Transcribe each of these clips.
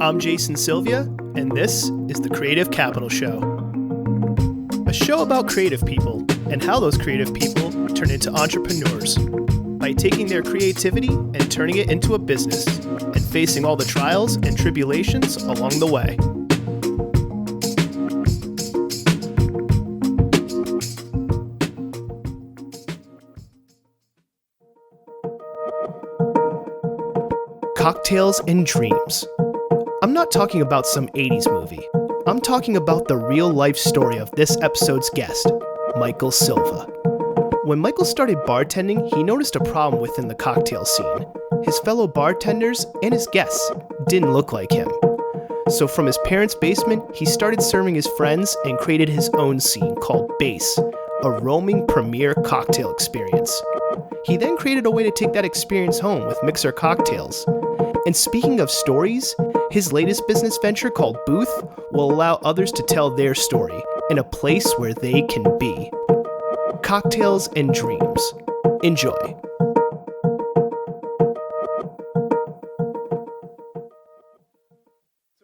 I'm Jason Silva, and this is the Creative Capital Show. A show about creative people and how those creative people turn into entrepreneurs by taking their creativity and turning it into a business and facing all the trials and tribulations along the way. Cocktails and dreams. I'm not talking about some 80s movie. I'm talking about the real-life story of this episode's guest, Michael Silva. When Michael started bartending, he noticed a problem within the cocktail scene. His fellow bartenders and his guests didn't look like him. So from his parents' basement, he started serving his friends and created his own scene called Base, a roaming premier cocktail experience. He then created a way to take that experience home with Mixer Cocktails. And speaking of stories, his latest business venture called Booth will allow others to tell their story in a place where they can be. Cocktails and dreams. Enjoy. So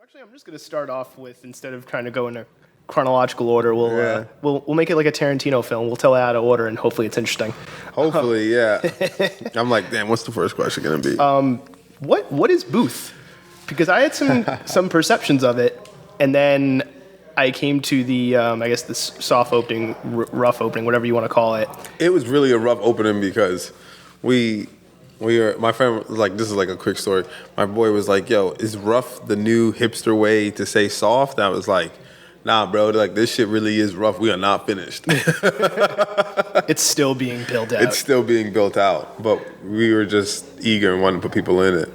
actually, I'm just going to start off with, instead of trying to go in a chronological order, we'll make it like a Tarantino film. We'll tell it out of order, and hopefully it's interesting. Hopefully, yeah. I'm like, damn, what's the first question going to be? What is Booth? Because I had some perceptions of it, and then I came to the I guess the soft opening, rough opening, whatever you want to call it. It was really a rough opening because we are, my friend was like, this is like a quick story. My boy was like, yo, is rough the new hipster way to say soft? And I was like, nah, bro, like this shit really is rough. We are not finished. It's still being built out. It's still being built out, but we were just eager and wanted to put people in it.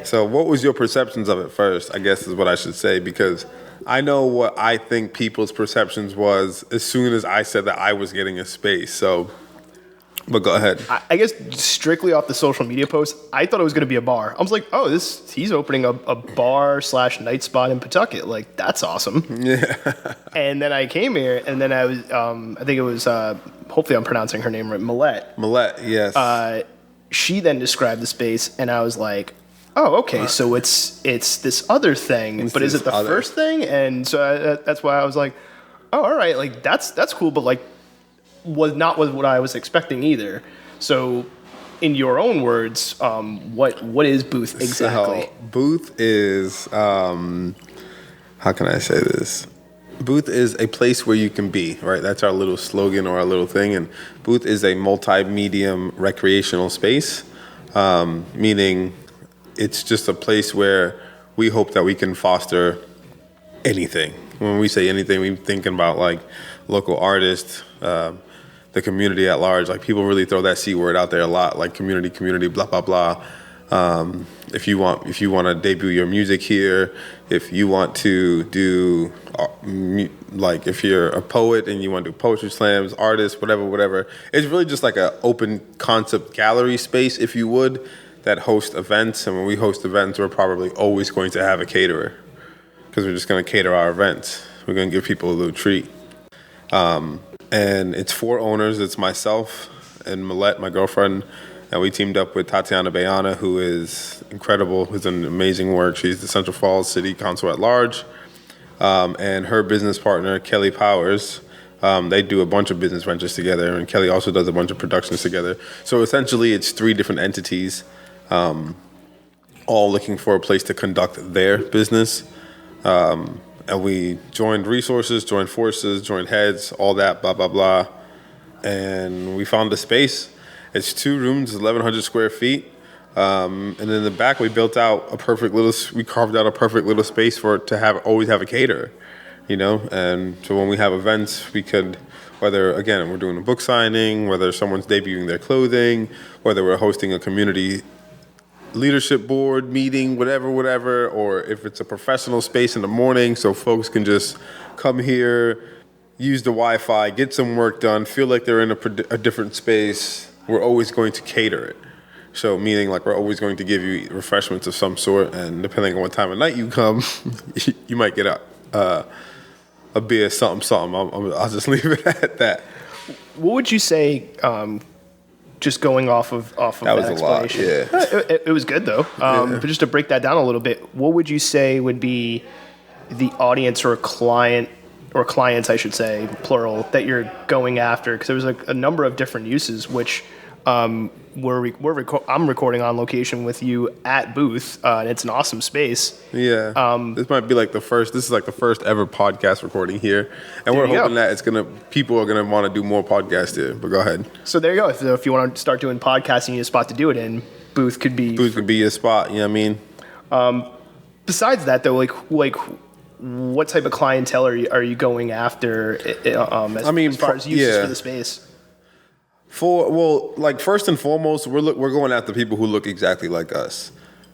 So what was your perceptions of it first, I guess is what I should say, because I know what I think people's perceptions was as soon as I said that I was getting a space. So, but go ahead. I guess strictly off the social media post, I thought it was going to be a bar. I was like, oh, he's opening a bar / night spot in Pawtucket. Like, that's awesome. Yeah. And then I came here, and then I was, I think it was, hopefully I'm pronouncing her name right, Millette, yes. She then described the space, and I was like, oh, okay, so it's this other thing, but is it the first thing? And so that's why I was like, oh, all right, like that's cool, but like was not what I was expecting either. So, in your own words, what is Booth exactly? So, Booth is how can I say this? Booth is a place where you can be, right? That's our little slogan or our little thing. And Booth is a multi-medium recreational space, meaning it's just a place where we hope that we can foster anything. When we say anything, we're thinking about like local artists, the community at large. Like people really throw that C word out there a lot, like community, blah blah blah. If you want to debut your music here, if you want to do like if you're a poet and you want to do poetry slams, artists, whatever. It's really just like an open concept gallery space, if you would, that host events. And when we host events, we're probably always going to have a caterer because we're just going to cater our events. We're going to give people a little treat. And it's 4 owners. It's myself and Millette, my girlfriend, and we teamed up with Tatiana Bayana, who is incredible, who's done amazing work. She's the Central Falls City Council at large. And her business partner, Kelly Powers, they do a bunch of business ventures together, and Kelly also does a bunch of productions together. So essentially, it's 3 different entities, all looking for a place to conduct their business. And we joined resources, joined forces, joined heads, all that, blah, blah, blah. And we found a space. It's 2 rooms, 1,100 square feet. And in the back, we carved out a perfect little space for it to always have a caterer, you know? And so when we have events, we could, whether, again, we're doing a book signing, whether someone's debuting their clothing, whether we're hosting a community leadership board meeting, whatever, or if it's a professional space in the morning so folks can just come here, use the Wi-Fi, get some work done, feel like they're in a different space, we're always going to cater it. So meaning like we're always going to give you refreshments of some sort, and depending on what time of night you come, you might get a beer, something. I'll just leave it at that. What would you say just going off of that was a lot, explanation. yeah. It was good though. But just to break that down a little bit, what would you say would be the audience or client or clients, I should say, plural, that you're going after? Because there was a number of different uses, which I'm recording on location with you at Booth, and it's an awesome space. Yeah. This might be like this is like the first ever podcast recording here. And we're hoping that people are going to want to do more podcasts here. But go ahead. So there you go. So if you want to start doing podcasting, you need a spot to do it in, Booth could be your spot, you know what I mean? Besides that, though, like what type of clientele are you going after as far as uses for the space? First and foremost, we're going after people who look exactly like us.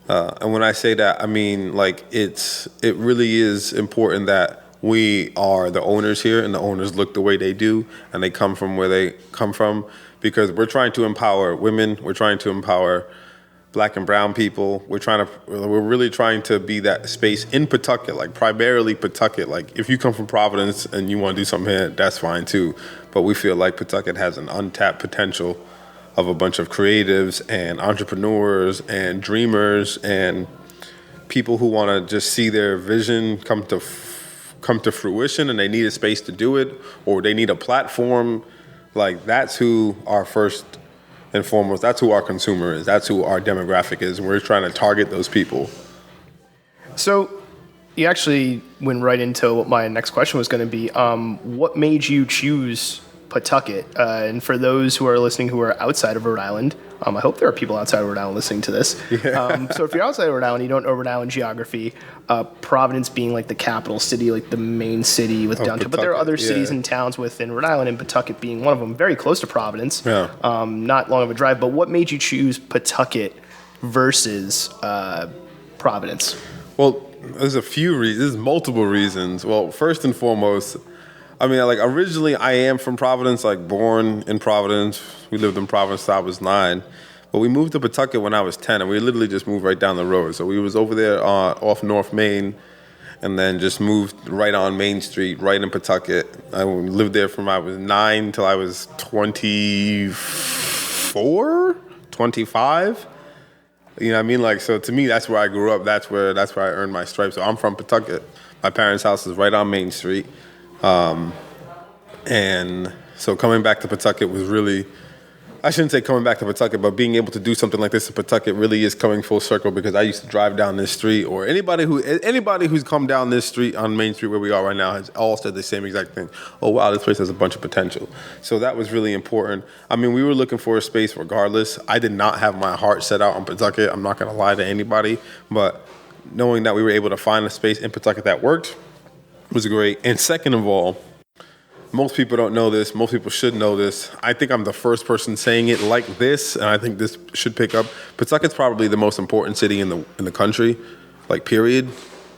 And when I say that, I mean, like, it really is important that we are the owners here and the owners look the way they do and they come from where they come from, because we're trying to empower women. We're trying to empower Black and brown people. We're really trying to be that space in Pawtucket, like primarily Pawtucket. Like, if you come from Providence and you want to do something here, that's fine too. But we feel like Pawtucket has an untapped potential of a bunch of creatives and entrepreneurs and dreamers and people who want to just see their vision come to fruition, and they need a space to do it, or they need a platform. Like, that's who our first and foremost, that's who our consumer is. That's who our demographic is. And we're trying to target those people. So you actually went right into what my next question was going to be. What made you choose Pawtucket? And for those who are listening who are outside of Rhode Island, I hope there are people outside of Rhode Island listening to this. Yeah. So if you're outside of Rhode Island, you don't know Rhode Island geography, Providence being like the capital city, like the main city with downtown. But there are other cities and towns within Rhode Island, and Pawtucket being one of them, very close to Providence. Yeah. Not long of a drive. But what made you choose Pawtucket versus Providence? Well, there's a few reasons. There's multiple reasons. Well, first and foremost, I mean, like, originally I am from Providence, like born in Providence. We lived in Providence till I was 9. But we moved to Pawtucket when I was 10, and we literally just moved right down the road. So we was over there off North Main, and then just moved right on Main Street, right in Pawtucket. I lived there from I was 9 till I was 24, 25. You know what I mean? Like, so to me, that's where I grew up. That's where I earned my stripes. So I'm from Pawtucket. My parents' house is right on Main Street. And so coming back to Pawtucket was really, I shouldn't say coming back to Pawtucket, but being able to do something like this in Pawtucket really is coming full circle, because I used to drive down this street, or anybody who's come down this street on Main Street where we are right now has all said the same exact thing. Oh, wow, this place has a bunch of potential. So that was really important. I mean, we were looking for a space regardless. I did not have my heart set out on Pawtucket. I'm not going to lie to anybody, but knowing that we were able to find a space in Pawtucket that worked was great. And second of all, most people don't know this. Most people should know this. I think I'm the first person saying it like this, and I think this should pick up. Pawtucket's probably the most important city in the country, like, period.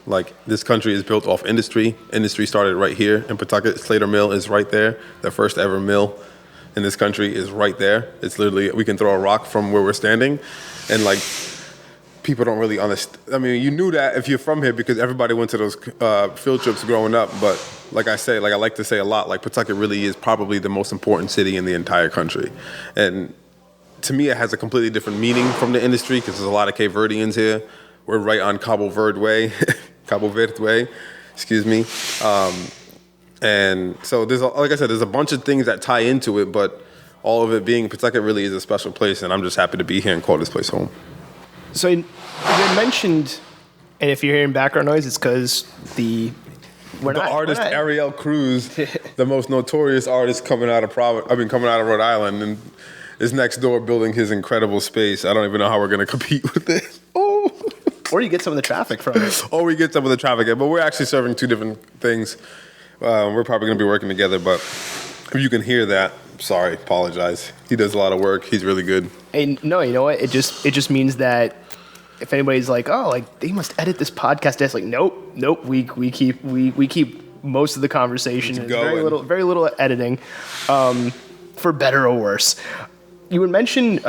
Like, this country is built off industry. Industry started right here in Pawtucket. Slater Mill is right there. The first ever mill in this country is right there. It's literally, we can throw a rock from where we're standing, and, like, people don't really understand. I mean, you knew that if you're from here, because everybody went to those field trips growing up. But like I say, like I like to say a lot, like, Pawtucket really is probably the most important city in the entire country. And to me, it has a completely different meaning from the industry, because there's a lot of Cape Verdeans here. We're right on Cabo Verde Way, excuse me. And so like I said, there's a bunch of things that tie into it, but all of it being Pawtucket really is a special place, and I'm just happy to be here and call this place home. So you mentioned, and if you're hearing background noise, it's because the artist Ariel Cruz, the most notorious artist coming out of Rhode Island, and is next door building his incredible space. I don't even know how we're going to compete with it. Oh. Or you get some of the traffic from it. Or we get some of the traffic, but we're actually serving two different things. We're probably going to be working together, but if you can hear that, sorry, apologize. He does a lot of work. He's really good. And no, you know what? It just means that if anybody's like, oh, like, they must edit this podcast, it's like, nope. We keep most of the conversation. Very little editing, for better or worse. You would mention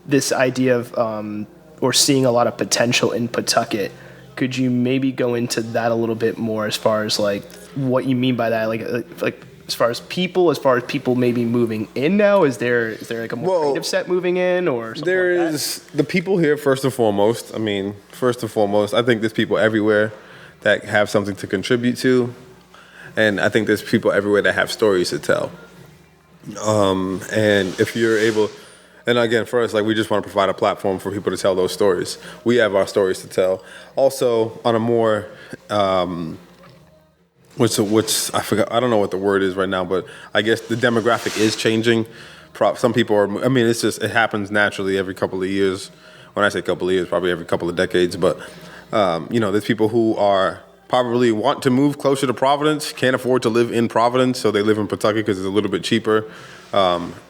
this idea of or seeing a lot of potential in Pawtucket. Could you maybe go into that a little bit more as far as, like, what you mean by that? Like as far as people maybe moving in now? Is there like a more creative set moving in or something there like is the people here first and foremost. I mean, first and foremost, I think there's people everywhere that have something to contribute to, and I think there's people everywhere that have stories to tell. And if you're able, and again, for us, like we just want to provide a platform for people to tell those stories. We have our stories to tell. Also, on a more which I forgot. I don't know what the word is right now, but I guess the demographic is changing. Some people are. I mean, it happens naturally every couple of years. When I say couple of years, probably every couple of decades. But there's people who are probably want to move closer to Providence, can't afford to live in Providence, so they live in Pawtucket because it's a little bit cheaper.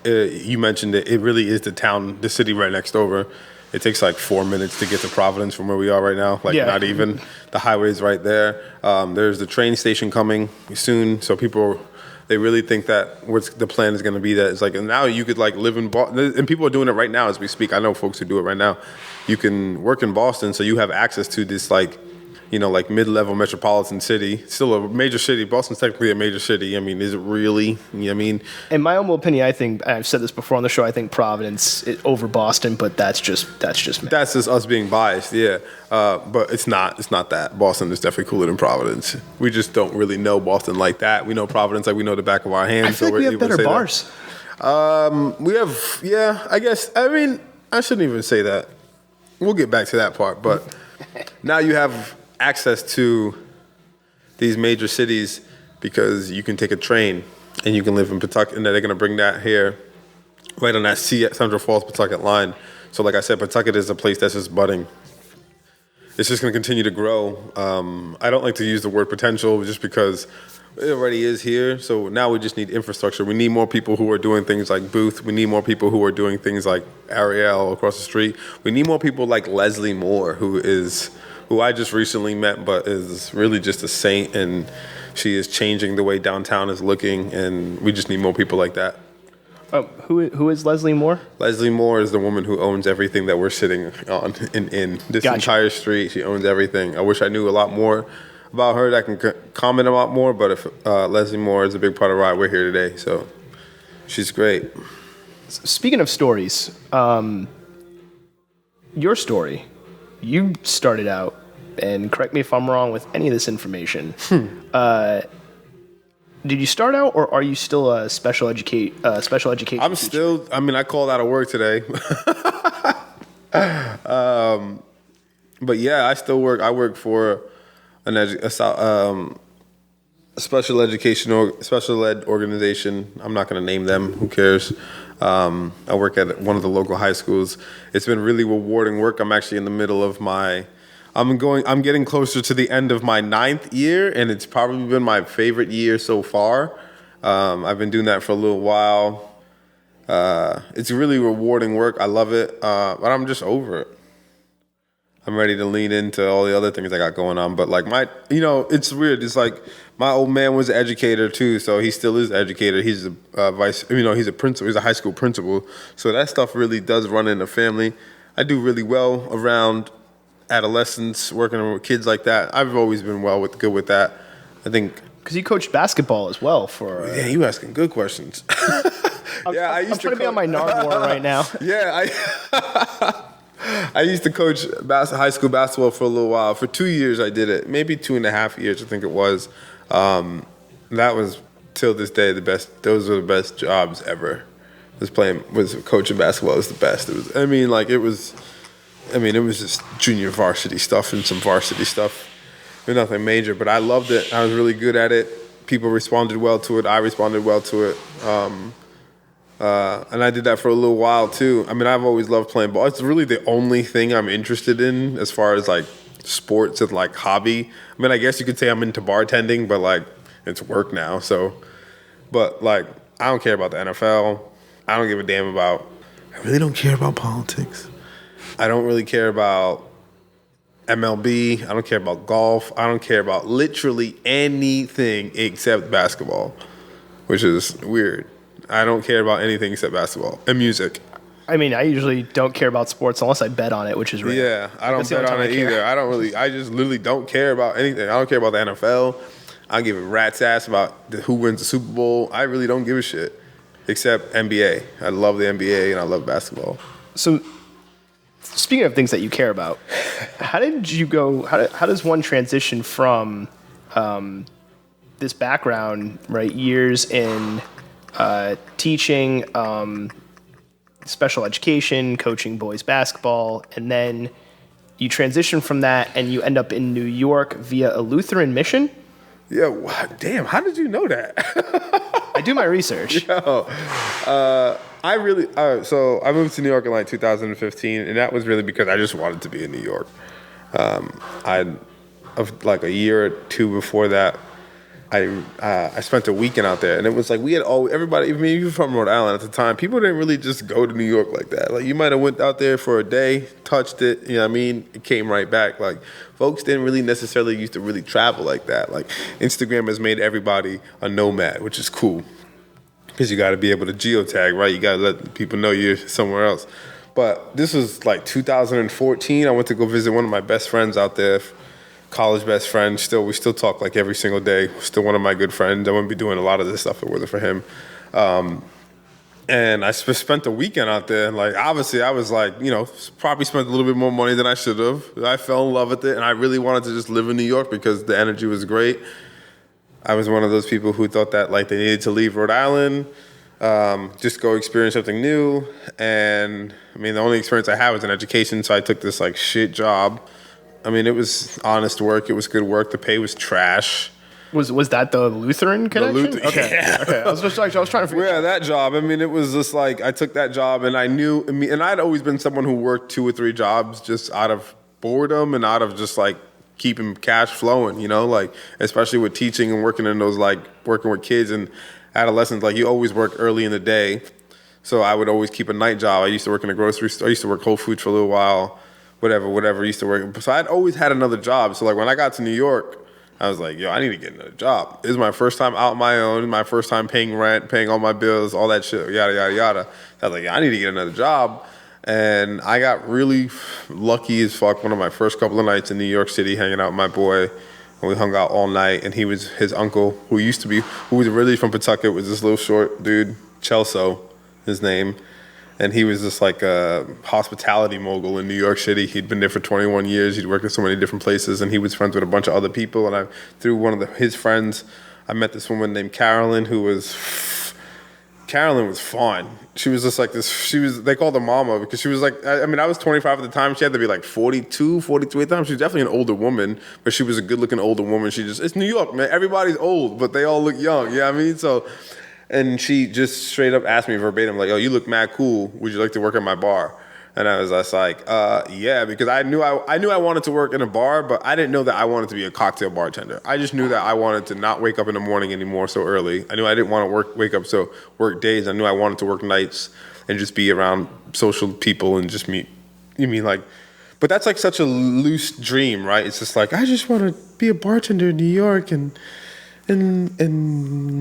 You mentioned it. It really is the city right next over. It takes like 4 minutes to get to Providence from where we are right now. Not even. The highway's right there. There's the train station coming soon, so people, they really think that the plan is going to be that it's like, and now you could like live in Boston, and people are doing it right now as we speak. I know folks who do it right now. You can work in Boston, so you have access to this like mid-level metropolitan city. Still a major city. Boston's technically a major city. I mean, is it really? You know what I mean? In my humble opinion, I think, I've said this before on the show, I think Providence is over Boston, but that's just me. That's just us being biased, yeah. But it's not that. Boston is definitely cooler than Providence. We just don't really know Boston like that. We know Providence like we know the back of our hands. I feel like we have better bars. We have, yeah, I guess. I mean, I shouldn't even say that. We'll get back to that part. But now you have access to these major cities because you can take a train and you can live in Pawtucket, and they're going to bring that here right on that Central Falls Pawtucket line. So like I said, Pawtucket is a place that's just budding. It's just going to continue to grow. I don't like to use the word potential just because it already is here. So now we just need infrastructure. We need more people who are doing things like Booth. We need more people who are doing things like Ariel across the street. We need more people like Leslie Moore, who I just recently met, but is really just a saint, and she is changing the way downtown is looking, and we just need more people like that. Who is Leslie Moore? Leslie Moore is the woman who owns everything that we're sitting on in this entire street. She owns everything. I wish I knew a lot more about her that I can comment a lot more, but if Leslie Moore is a big part of why we're here today, so she's great. Speaking of stories, your story. You started out, and correct me if I'm wrong with any of this information. Did you start out, or are you still a special education I'm teacher? still. I mean, I called out of work today. But yeah, I still work. I work for a special ed organization. I'm not going to name them. Who cares? I work at one of the local high schools. It's been really rewarding work. I'm actually in the middle of I'm getting closer to the end of my 9th year, and it's probably been my favorite year so far. I've been doing that for a little while. It's really rewarding work. I love it, but I'm just over it. I'm ready to lean into all the other things I got going on. But like it's weird. It's like my old man was an educator too, so he still is an educator. He's he's a principal. He's a high school principal. So that stuff really does run in the family. I do really well around adolescents, working with kids like that. I've always been good with that. I think because you coached basketball as well for. Yeah, you asking good questions. I used to be on my Nardwar right now. Yeah, I used to coach high school basketball for a little while. For 2 years I did it. Maybe 2.5 years, I think it was. That was, till this day, the best. Those were the best jobs ever. Coaching basketball was the best. It was just junior varsity stuff and some varsity stuff. Nothing major, but I loved it. I was really good at it. People responded well to it. I responded well to it. And I did that for a little while too. I mean, I've always loved playing ball. It's really the only thing I'm interested in as far as like sports and like hobby. I mean, I guess you could say I'm into bartending, but like it's work now. So, but like I don't care about the NFL. I don't give a damn about. I really don't care about politics. I don't really care about MLB. I don't care about golf. I don't care about literally anything except basketball, which is weird. I don't care about anything except basketball and music. I mean, I usually don't care about sports unless I bet on it, which is rare. Yeah, I don't bet on it either. I just literally don't care about anything. I don't care about the NFL. I don't give a rat's ass about who wins the Super Bowl. I really don't give a shit, except NBA. I love the NBA and I love basketball. So, speaking of things that you care about, how did you go? How does one transition from this background, right? Years in teaching, special education, coaching boys basketball, and then you transition from that and you end up in New York via a Lutheran mission? Yeah, damn, how did you know that? I do my research. So I moved to New York in like 2015, and that was really because I just wanted to be in New York. Like a year or two before that, I spent a weekend out there, and it was like we had everybody, even you from Rhode Island at the time, people didn't really just go to New York like that. Like you might have went out there for a day, touched it, you know what I mean? It came right back. Like folks didn't really necessarily used to really travel like that. Like Instagram has made everybody a nomad, which is cool because you got to be able to geotag, right? You got to let people know you're somewhere else. But this was like 2014. I went to go visit one of my best friends out there. College best friend. We still talk like every single day. Still one of my good friends. I wouldn't be doing a lot of this stuff if it wasn't for him. And I spent the weekend out there. And like obviously, I was like, probably spent a little bit more money than I should have. I fell in love with it, and I really wanted to just live in New York because the energy was great. I was one of those people who thought that like they needed to leave Rhode Island, just go experience something new. And I mean, the only experience I had was in education, so I took this like shit job. I mean, it was honest work. It was good work. The pay was trash. Was that the Lutheran connection? Okay. Yeah. Okay. I was trying to figure. Yeah, that job. I mean, it was just like I took that job, and I knew. And I'd always been someone who worked 2 or 3 jobs just out of boredom and out of just like keeping cash flowing. Like especially with teaching and working in those like working with kids and adolescents. Like you always work early in the day, so I would always keep a night job. I used to work in a grocery store. I used to work Whole Foods for a little while. Whatever, used to work. So I'd always had another job. So like when I got to New York, I was like, yo, I need to get another job. This is my first time out on my own, my first time paying rent, paying all my bills, all that shit, yada, yada, yada. I was like, I need to get another job. And I got really lucky as fuck one of my first couple of nights in New York City hanging out with my boy. And we hung out all night. And his uncle, who was originally from Pawtucket, was this little short dude, Chelso, his name. And he was just like a hospitality mogul in New York City. He'd been there for 21 years. He'd worked at so many different places, and he was friends with a bunch of other people. And through one of his friends, I met this woman named Carolyn, Carolyn was fun. She was just like this. They called her mama because she was like, I was 25 at the time. She had to be like 42, 43 at the time. She was definitely an older woman, but she was a good looking older woman. It's New York, man. Everybody's old, but they all look young. You know what I mean? So, and she just straight up asked me verbatim, like, oh, you look mad cool. Would you like to work at my bar? And I was just like, yeah, because I knew I wanted to work in a bar, but I didn't know that I wanted to be a cocktail bartender. I just knew that I wanted to not wake up in the morning anymore so early. I knew I didn't want to wake up work days. I knew I wanted to work nights and just be around social people and just meet. But that's like such a loose dream, right? It's just like, I just want to be a bartender in New York and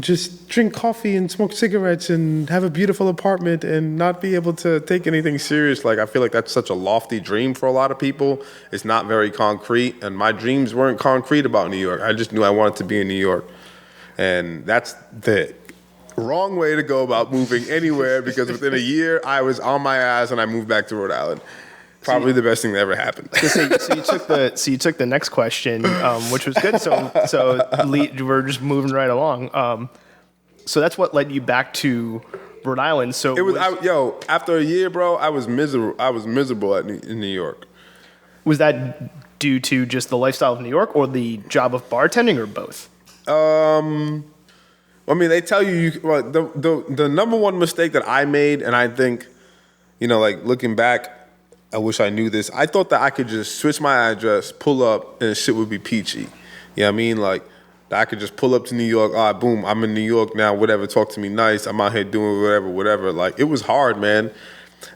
just drink coffee and smoke cigarettes and have a beautiful apartment and not be able to take anything serious. Like, I feel like that's such a lofty dream for a lot of people. It's not very concrete, and my dreams weren't concrete about New York. I just knew I wanted to be in New York. And that's the wrong way to go about moving anywhere, because within a year, I was on my ass and I moved back to Rhode Island. Probably the best thing that ever happened. So you took the next question, which was good. So we're just moving right along. So that's what led you back to Rhode Island. So after a year, bro, I was miserable. I was miserable in New York. Was that due to just the lifestyle of New York, or the job of bartending, or both? They tell you the number one mistake that I made, and I think, looking back, I wish I knew this. I thought that I could just switch my address, pull up, and shit would be peachy. You know what I mean? Like, that I could just pull up to New York. All right, boom, I'm in New York now, whatever, talk to me nice. I'm out here doing whatever. Like, it was hard, man.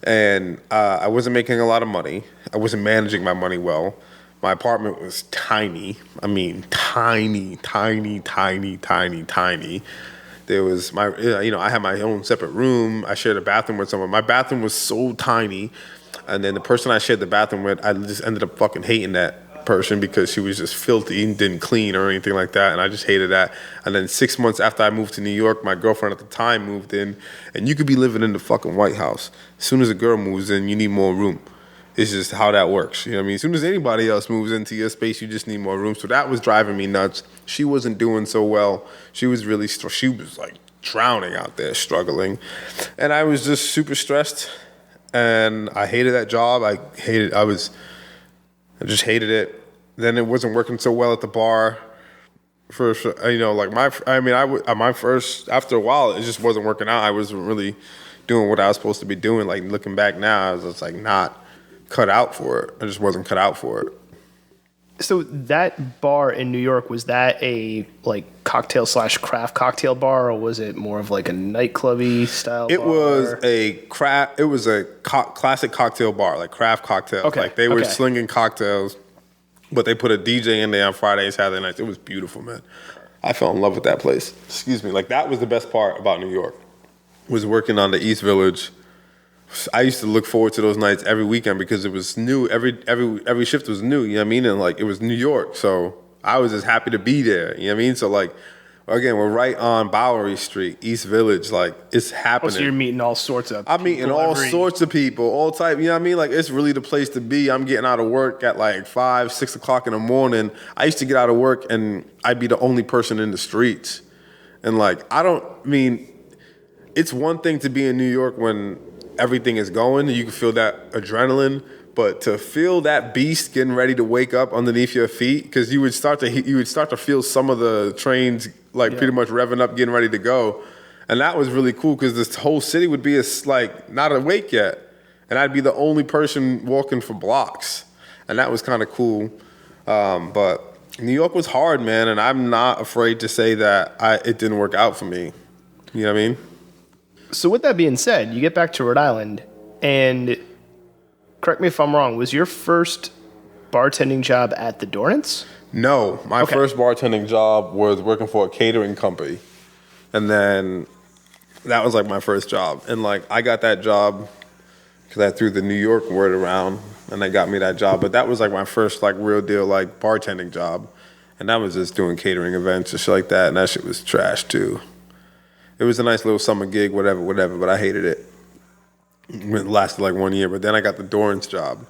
And I wasn't making a lot of money. I wasn't managing my money well. My apartment was tiny. I mean, tiny. There was I had my own separate room. I shared a bathroom with someone. My bathroom was so tiny. And then the person I shared the bathroom with, I just ended up fucking hating that person because she was just filthy and didn't clean or anything like that, and I just hated that. And then 6 months after I moved to New York, my girlfriend at the time moved in, and you could be living in the fucking White House. As soon as a girl moves in, you need more room. It's just how that works. You know what I mean? As soon as anybody else moves into your space, you just need more room. So that was driving me nuts. She wasn't doing so well. She was really, she was like drowning out there, struggling. And I was just super stressed. And I hated that job. I just hated it. Then it wasn't working so well at the bar. For like my first, after a while, it just wasn't working out. I wasn't really doing what I was supposed to be doing. Like looking back now, I was just like not cut out for it. I just wasn't cut out for it. So that bar in New York, was that a like cocktail / craft cocktail bar, or was it more of like a nightclubby style bar? It was a classic cocktail bar, like craft cocktails. Okay. Like they were slinging cocktails, but they put a DJ in there on Fridays, Saturday nights. It was beautiful, man. I fell in love with that place. Excuse me. Like that was the best part about New York, was working on the East Village. I used to look forward to those nights every weekend because it was new. Every shift was new, you know what I mean? And like it was New York, so I was just happy to be there, you know what I mean? So like, again, we're right on Bowery Street, East Village, like it's happening. So you're meeting all sorts of I'm meeting all sorts of people, all type, you know what I mean? Like it's really the place to be. I'm getting out of work at like 5, 6 o'clock in the morning. I used to get out of work and I'd be the only person in the streets. And like, it's one thing to be in New York when everything is going, and you can feel that adrenaline, but to feel that beast getting ready to wake up underneath your feet, because you would start to feel some of the trains pretty much revving up, getting ready to go, and that was really cool because this whole city would be not awake yet, and I'd be the only person walking for blocks, and that was kind of cool. But New York was hard, man, and I'm not afraid to say that it didn't work out for me. You know what I mean? So with that being said, you get back to Rhode Island, and correct me if I'm wrong, was your first bartending job at the Dorrance? No, my first bartending job was working for a catering company, and then that was like my first job. And like I got that job because I threw the New York word around, and they got me that job. But that was like my first like real deal like bartending job, and that was just doing catering events and shit like that, and that shit was trash too. It was a nice little summer gig, whatever, but I hated it. It lasted like 1 year, but then I got the Dorrance job.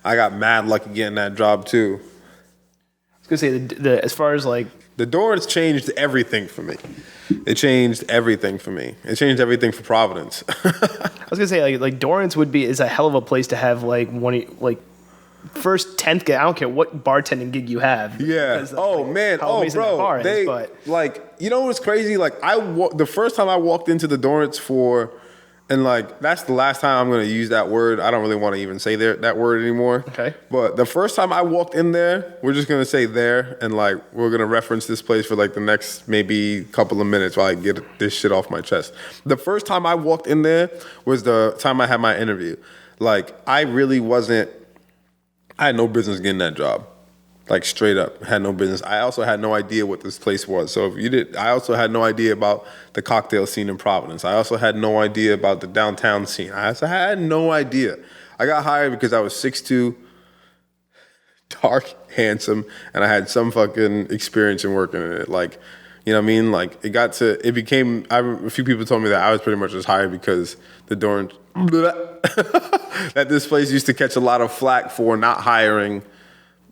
I got mad lucky getting that job too. I was going to say, as far as like... The Dorrance changed everything for me. It changed everything for me. It changed everything for Providence. I was going to say, like Dorrance is a hell of a place to have like first 10th gig. I don't care what bartending gig you have. Yeah. Bro. Like, you know what's crazy? Like, the first time I walked into the Dorrance and like, that's the last time I'm going to use that word. I don't really want to even say that word anymore. Okay. But the first time I walked in there, we're just going to say there, and like, we're going to reference this place for like the next maybe couple of minutes while I get this shit off my chest. The first time I walked in there was the time I had my interview. Like, I had no business getting that job. Like straight up, had no business. I also had no idea what this place was. So I also had no idea about the cocktail scene in Providence. I also had no idea about the downtown scene. I also had no idea. I got hired because I was 6'2", dark, handsome, and I had some fucking experience in working in it. Like, you know what I mean? Like a few people told me that I was pretty much just hired because the Dorrance, that this place used to catch a lot of flack for not hiring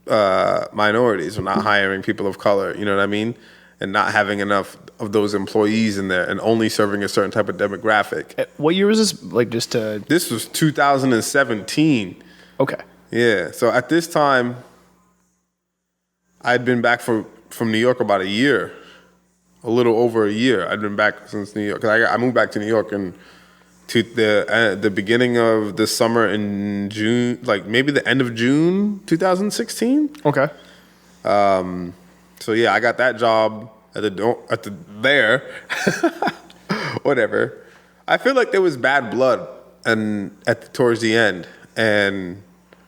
minorities or not hiring people of color, you know what I mean? And not having enough of those employees in there and only serving a certain type of demographic. What year was this? Like just to... This was 2017. Okay. Yeah. So at this time, I'd been back from New York about a year, a little over a year. I'd been back since New York. 'Cause I moved back to New York to the beginning of the summer in June, like maybe the end of June 2016. Okay. So yeah, I got that job there. Whatever. I feel like there was bad blood towards the end, and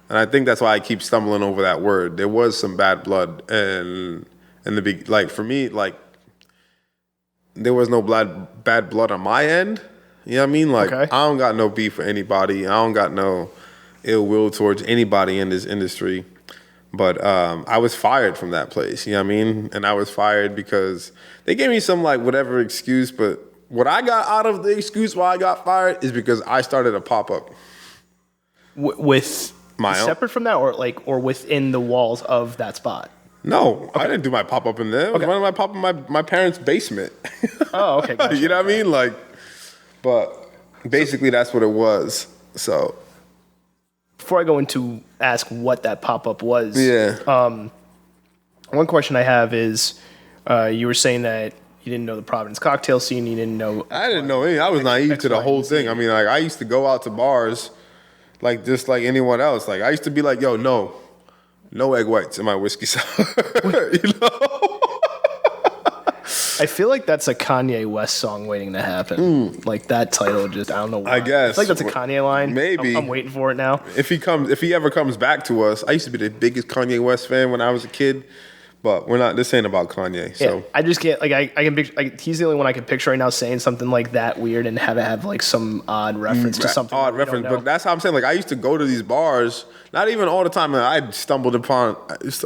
I think that's why I keep stumbling over that word. There was some bad blood, and for me, like there was no bad blood on my end. You know what I mean? Like, okay. I don't got no beef for anybody. I don't got no ill will towards anybody in this industry. But I was fired from that place, you know what I mean? And I was fired because they gave me some like whatever excuse, but what I got out of the excuse why I got fired is because I started a pop-up. With My own. separate from that, or within the walls of that spot? No, I didn't do my pop-up in there. I was running my pop-up in my parents' basement. Oh, okay. Gotcha. You know what I mean? Like, but basically that's what it was. So before I go into ask what that pop-up was, yeah. One question I have is, you were saying that you didn't know the Providence cocktail scene. You didn't know. I didn't know anything. I was naive to the whole thing. I mean, like I used to go out to bars, like just like anyone else. Like I used to be like, yo, no egg whites in my whiskey sour. You know. I feel like that's a Kanye West song waiting to happen. Like that title, just I don't know why. I guess. I feel like that's a Kanye line. Maybe. I'm waiting for it now. If he ever comes back to us, I used to be the biggest Kanye West fan when I was a kid. But we're not. This ain't about Kanye. So yeah, I just can't. Like I can picture. Like, he's the only one I can picture right now saying something like that weird and have like some odd reference to something. Odd reference, but that's how I'm saying. Like I used to go to these bars, not even all the time. And I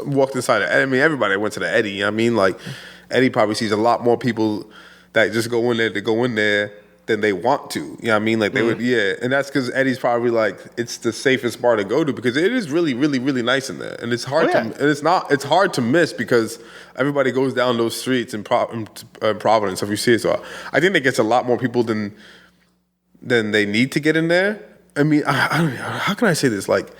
walked inside. I mean, everybody went to the Eddie. You know what I mean, like Eddie probably sees a lot more people that just go in there to go in there than they want to. You know what I mean? Like they would, yeah. And that's because Eddie's probably like it's the safest bar to go to because it is really, really, really nice in there, and it's hard it's hard to miss because everybody goes down those streets in Providence. If you see it, so I think it gets a lot more people than they need to get in there. I mean, I don't know, how can I say this? Like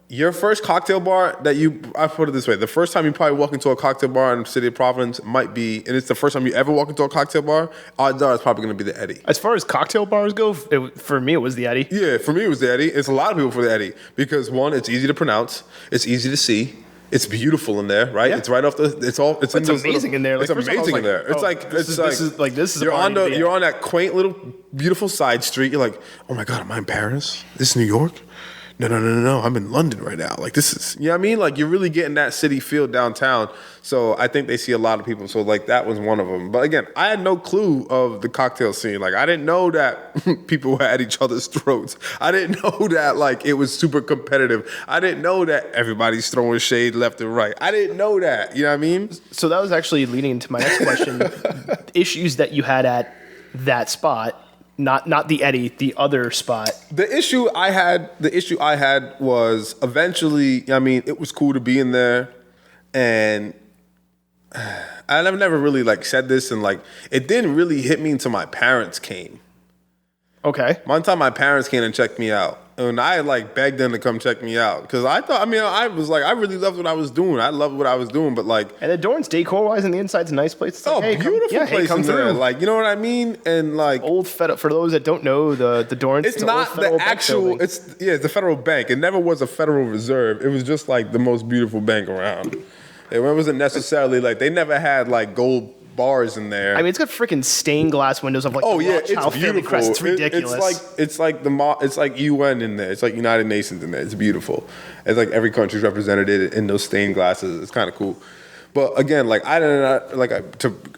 your first cocktail bar I put it this way, the first time you probably walk into a cocktail bar in the city of Providence might be, and it's the first time you ever walk into a cocktail bar, odds are it's probably going to be the Eddie. As far as cocktail bars go, for me it was the Eddie. Yeah, for me it was the Eddie. It's a lot of people for the Eddie because one, it's easy to pronounce, it's easy to see. It's beautiful in there, right? Yeah. It's right off the. It's amazing in there. Like, it's amazing in there. It's this is. You're on that quaint little beautiful side street. You're like, oh my god, am I in Paris? This is New York? No. I'm in London right now. Like this is, you know what I mean? Like you're really getting that city feel downtown. So I think they see a lot of people. So like that was one of them. But again, I had no clue of the cocktail scene. Like I didn't know that people were at each other's throats. I didn't know that like it was super competitive. I didn't know that everybody's throwing shade left and right. I didn't know that. You know what I mean? So that was actually leading into my next question. Issues that you had at that spot. Not the Eddie, the other spot. The issue I had was eventually, I mean, it was cool to be in there, and I've never really like said this, and like it didn't really hit me until my parents came. Okay. One time my parents came and checked me out. And I like begged them to come check me out because I thought, I was like, I really loved what I was doing. I loved what I was doing, but like, and the Dorrance decor-wise, and the inside's a nice place. It's like, beautiful place come in there. Like, you know what I mean? And like, old Federal. For those that don't know, the Dorrance. It's not the actual. It's the Federal Bank. It never was a Federal Reserve. It was just like the most beautiful bank around. It wasn't necessarily like they never had like gold bars in there. I mean, it's got freaking stained glass windows of like it's beautiful. Crest. It's ridiculous. It's like UN in there. It's like United Nations in there. It's beautiful. It's like every country's represented in those stained glasses. It's kind of cool. But again, like I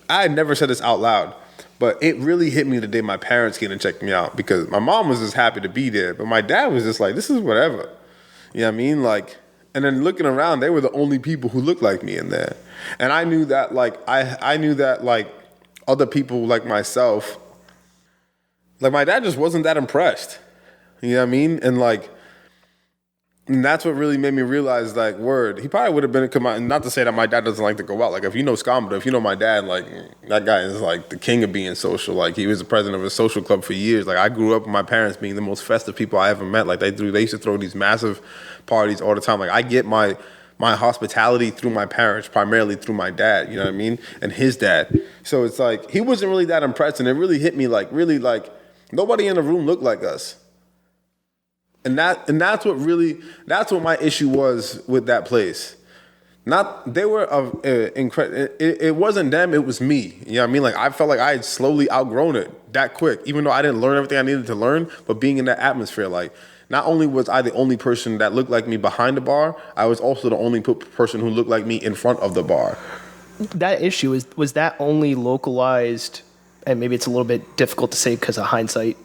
had never said this out loud, but it really hit me the day my parents came and checked me out because my mom was just happy to be there, but my dad was just like, this is whatever. You know what I mean? Like, and then looking around, they were the only people who looked like me in there. And I knew that, like, I knew that, like, other people like myself, like, my dad just wasn't that impressed. You know what I mean? And, like, and that's what really made me realize, like, word, he probably would have been, not to say that my dad doesn't like to go out. Like, if you know Scamdo, if you know my dad, like, that guy is, like, the king of being social. Like, he was the president of a social club for years. Like, I grew up with my parents being the most festive people I ever met. Like, they used to throw these massive parties all the time. Like, I get my hospitality through my parents, primarily through my dad, you know what I mean? And his dad. So it's like, he wasn't really that impressed, and it really hit me, like, really, like, nobody in the room looked like us. And that's what my issue was with that place. They were incredible. It wasn't them, it was me. You know what I mean? Like, I felt like I had slowly outgrown it that quick, even though I didn't learn everything I needed to learn, but being in that atmosphere, like, not only was I the only person that looked like me behind the bar, I was also the only person who looked like me in front of the bar. That issue, was that only localized, and maybe it's a little bit difficult to say because of hindsight,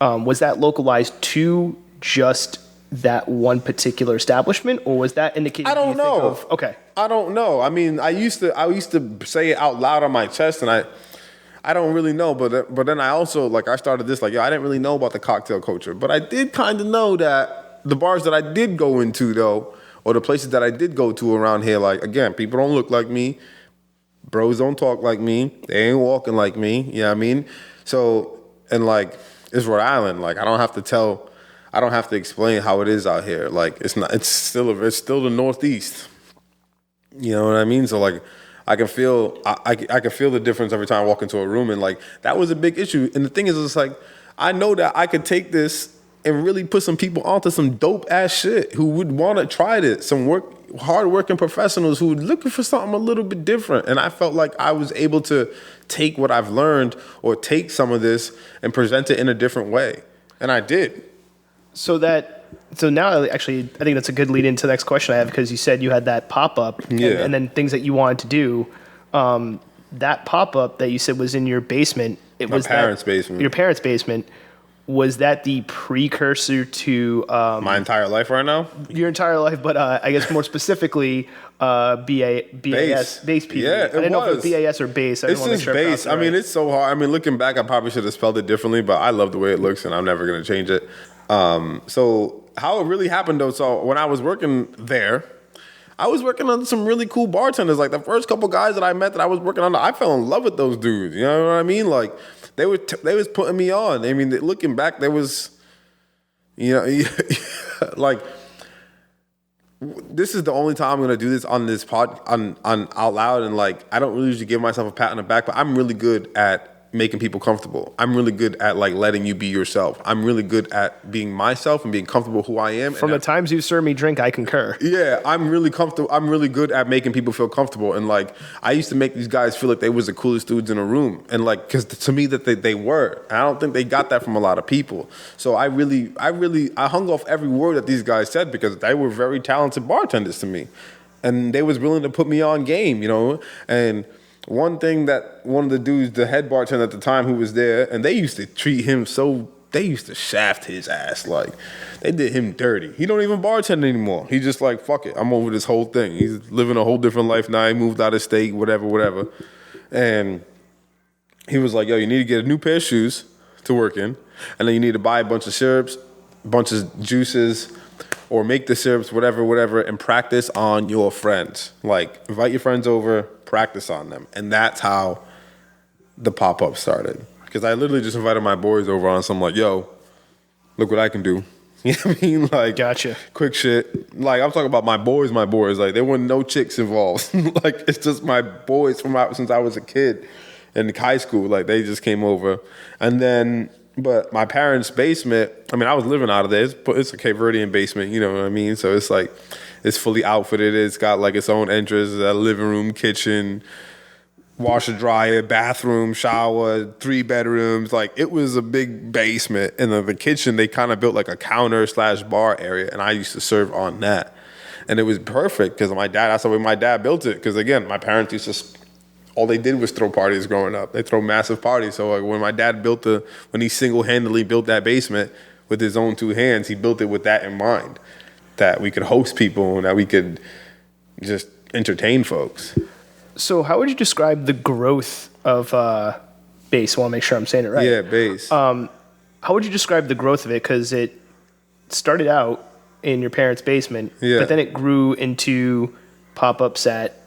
was that localized to just that one particular establishment, or was that indicated? I don't know. Okay. I don't know. I mean, I used to say it out loud on my chest, and I don't really know. But then I also, like, I started this, like, yo, I didn't really know about the cocktail culture, but I did kind of know that the bars that I did go into, though, or the places that I did go to around here, like, again, people don't look like me, bros don't talk like me, they ain't walking like me. You know what I mean? So, and like, it's Rhode Island. Like, I don't have to explain how it is out here. Like, it's still the Northeast. You know what I mean? So like, I can feel the difference every time I walk into a room, and like, that was a big issue. And the thing is, it's like, I know that I could take this and really put some people onto some dope ass shit who would want to try this. Some hard working professionals who were looking for something a little bit different. And I felt like I was able to take what I've learned, or take some of this and present it in a different way. And I did. So now, actually, I think that's a good lead into the next question I have, because you said you had that pop-up and then things that you wanted to do. That pop-up that you said was in your basement. My parents' basement. Your parents' basement. Was that the precursor to... my entire life right now? Your entire life, but I guess more specifically, BAS, bass people. Yeah, I didn't know if it was BAS or bass. It's just bass. I mean, it's so hard. I mean, looking back, I probably should have spelled it differently, but I love the way it looks, and I'm never going to change it. So how it really happened, though, so when I was working there, I was working on some really cool bartenders. Like, the first couple guys that I met that I was working on, I fell in love with those dudes. You know what I mean? Like, they was putting me on. I mean, looking back, there was, you know, like, this is the only time I'm gonna do this on this on out loud, and like, I don't really usually give myself a pat on the back, but I'm really good at making people comfortable. I'm really good at like letting you be yourself. I'm really good at being myself and being comfortable who I am. From the times you serve me drink, I concur. Yeah, I'm really comfortable. I'm really good at making people feel comfortable. And like, I used to make these guys feel like they was the coolest dudes in a room. And like, because to me that they were. And I don't think they got that from a lot of people. So I hung off every word that these guys said, because they were very talented bartenders to me. And they was willing to put me on game, you know? And one thing that one of the dudes, the head bartender at the time who was there, and they used to treat him they used to shaft his ass. Like, they did him dirty. He don't even bartend anymore. He just like, fuck it, I'm over this whole thing. He's living a whole different life now. He moved out of state, whatever. And he was like, yo, you need to get a new pair of shoes to work in, and then you need to buy a bunch of syrups, a bunch of juices, or make the syrups, whatever, and practice on your friends. Like, invite your friends over, practice on them. And that's how the pop-up started. Because I literally just invited my boys over on some, like, yo, look what I can do. You know what I mean? Like, gotcha. Quick shit. Like, I'm talking about my boys. Like, there weren't no chicks involved. Like, it's just my boys since I was a kid in high school. Like, they just came over. And then... But my parents' basement, I mean, I was living out of there. It's a Cape Verdean basement, you know what I mean? So it's like, it's fully outfitted. It's got like its own entrance, a living room, kitchen, washer, dryer, bathroom, shower, 3 bedrooms. Like, it was a big basement. And then the kitchen, they kind of built like a counter/bar area. And I used to serve on that. And it was perfect because that's the way my dad built it. Because again, my parents used to... All they did was throw parties growing up. They throw massive parties. So like, when my dad when he single-handedly built that basement with his own 2 hands, he built it with that in mind, that we could host people and that we could just entertain folks. So how would you describe the growth of bass? I want to make sure I'm saying it right. Yeah, bass. How would you describe the growth of it? Because it started out in your parents' basement, but then it grew into pop-ups at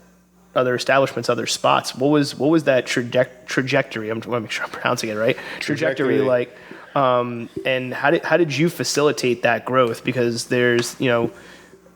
other establishments, other spots. What was that trajectory? I want to make sure I'm pronouncing it right. Trajectory, like, and how did you facilitate that growth? Because there's, you know,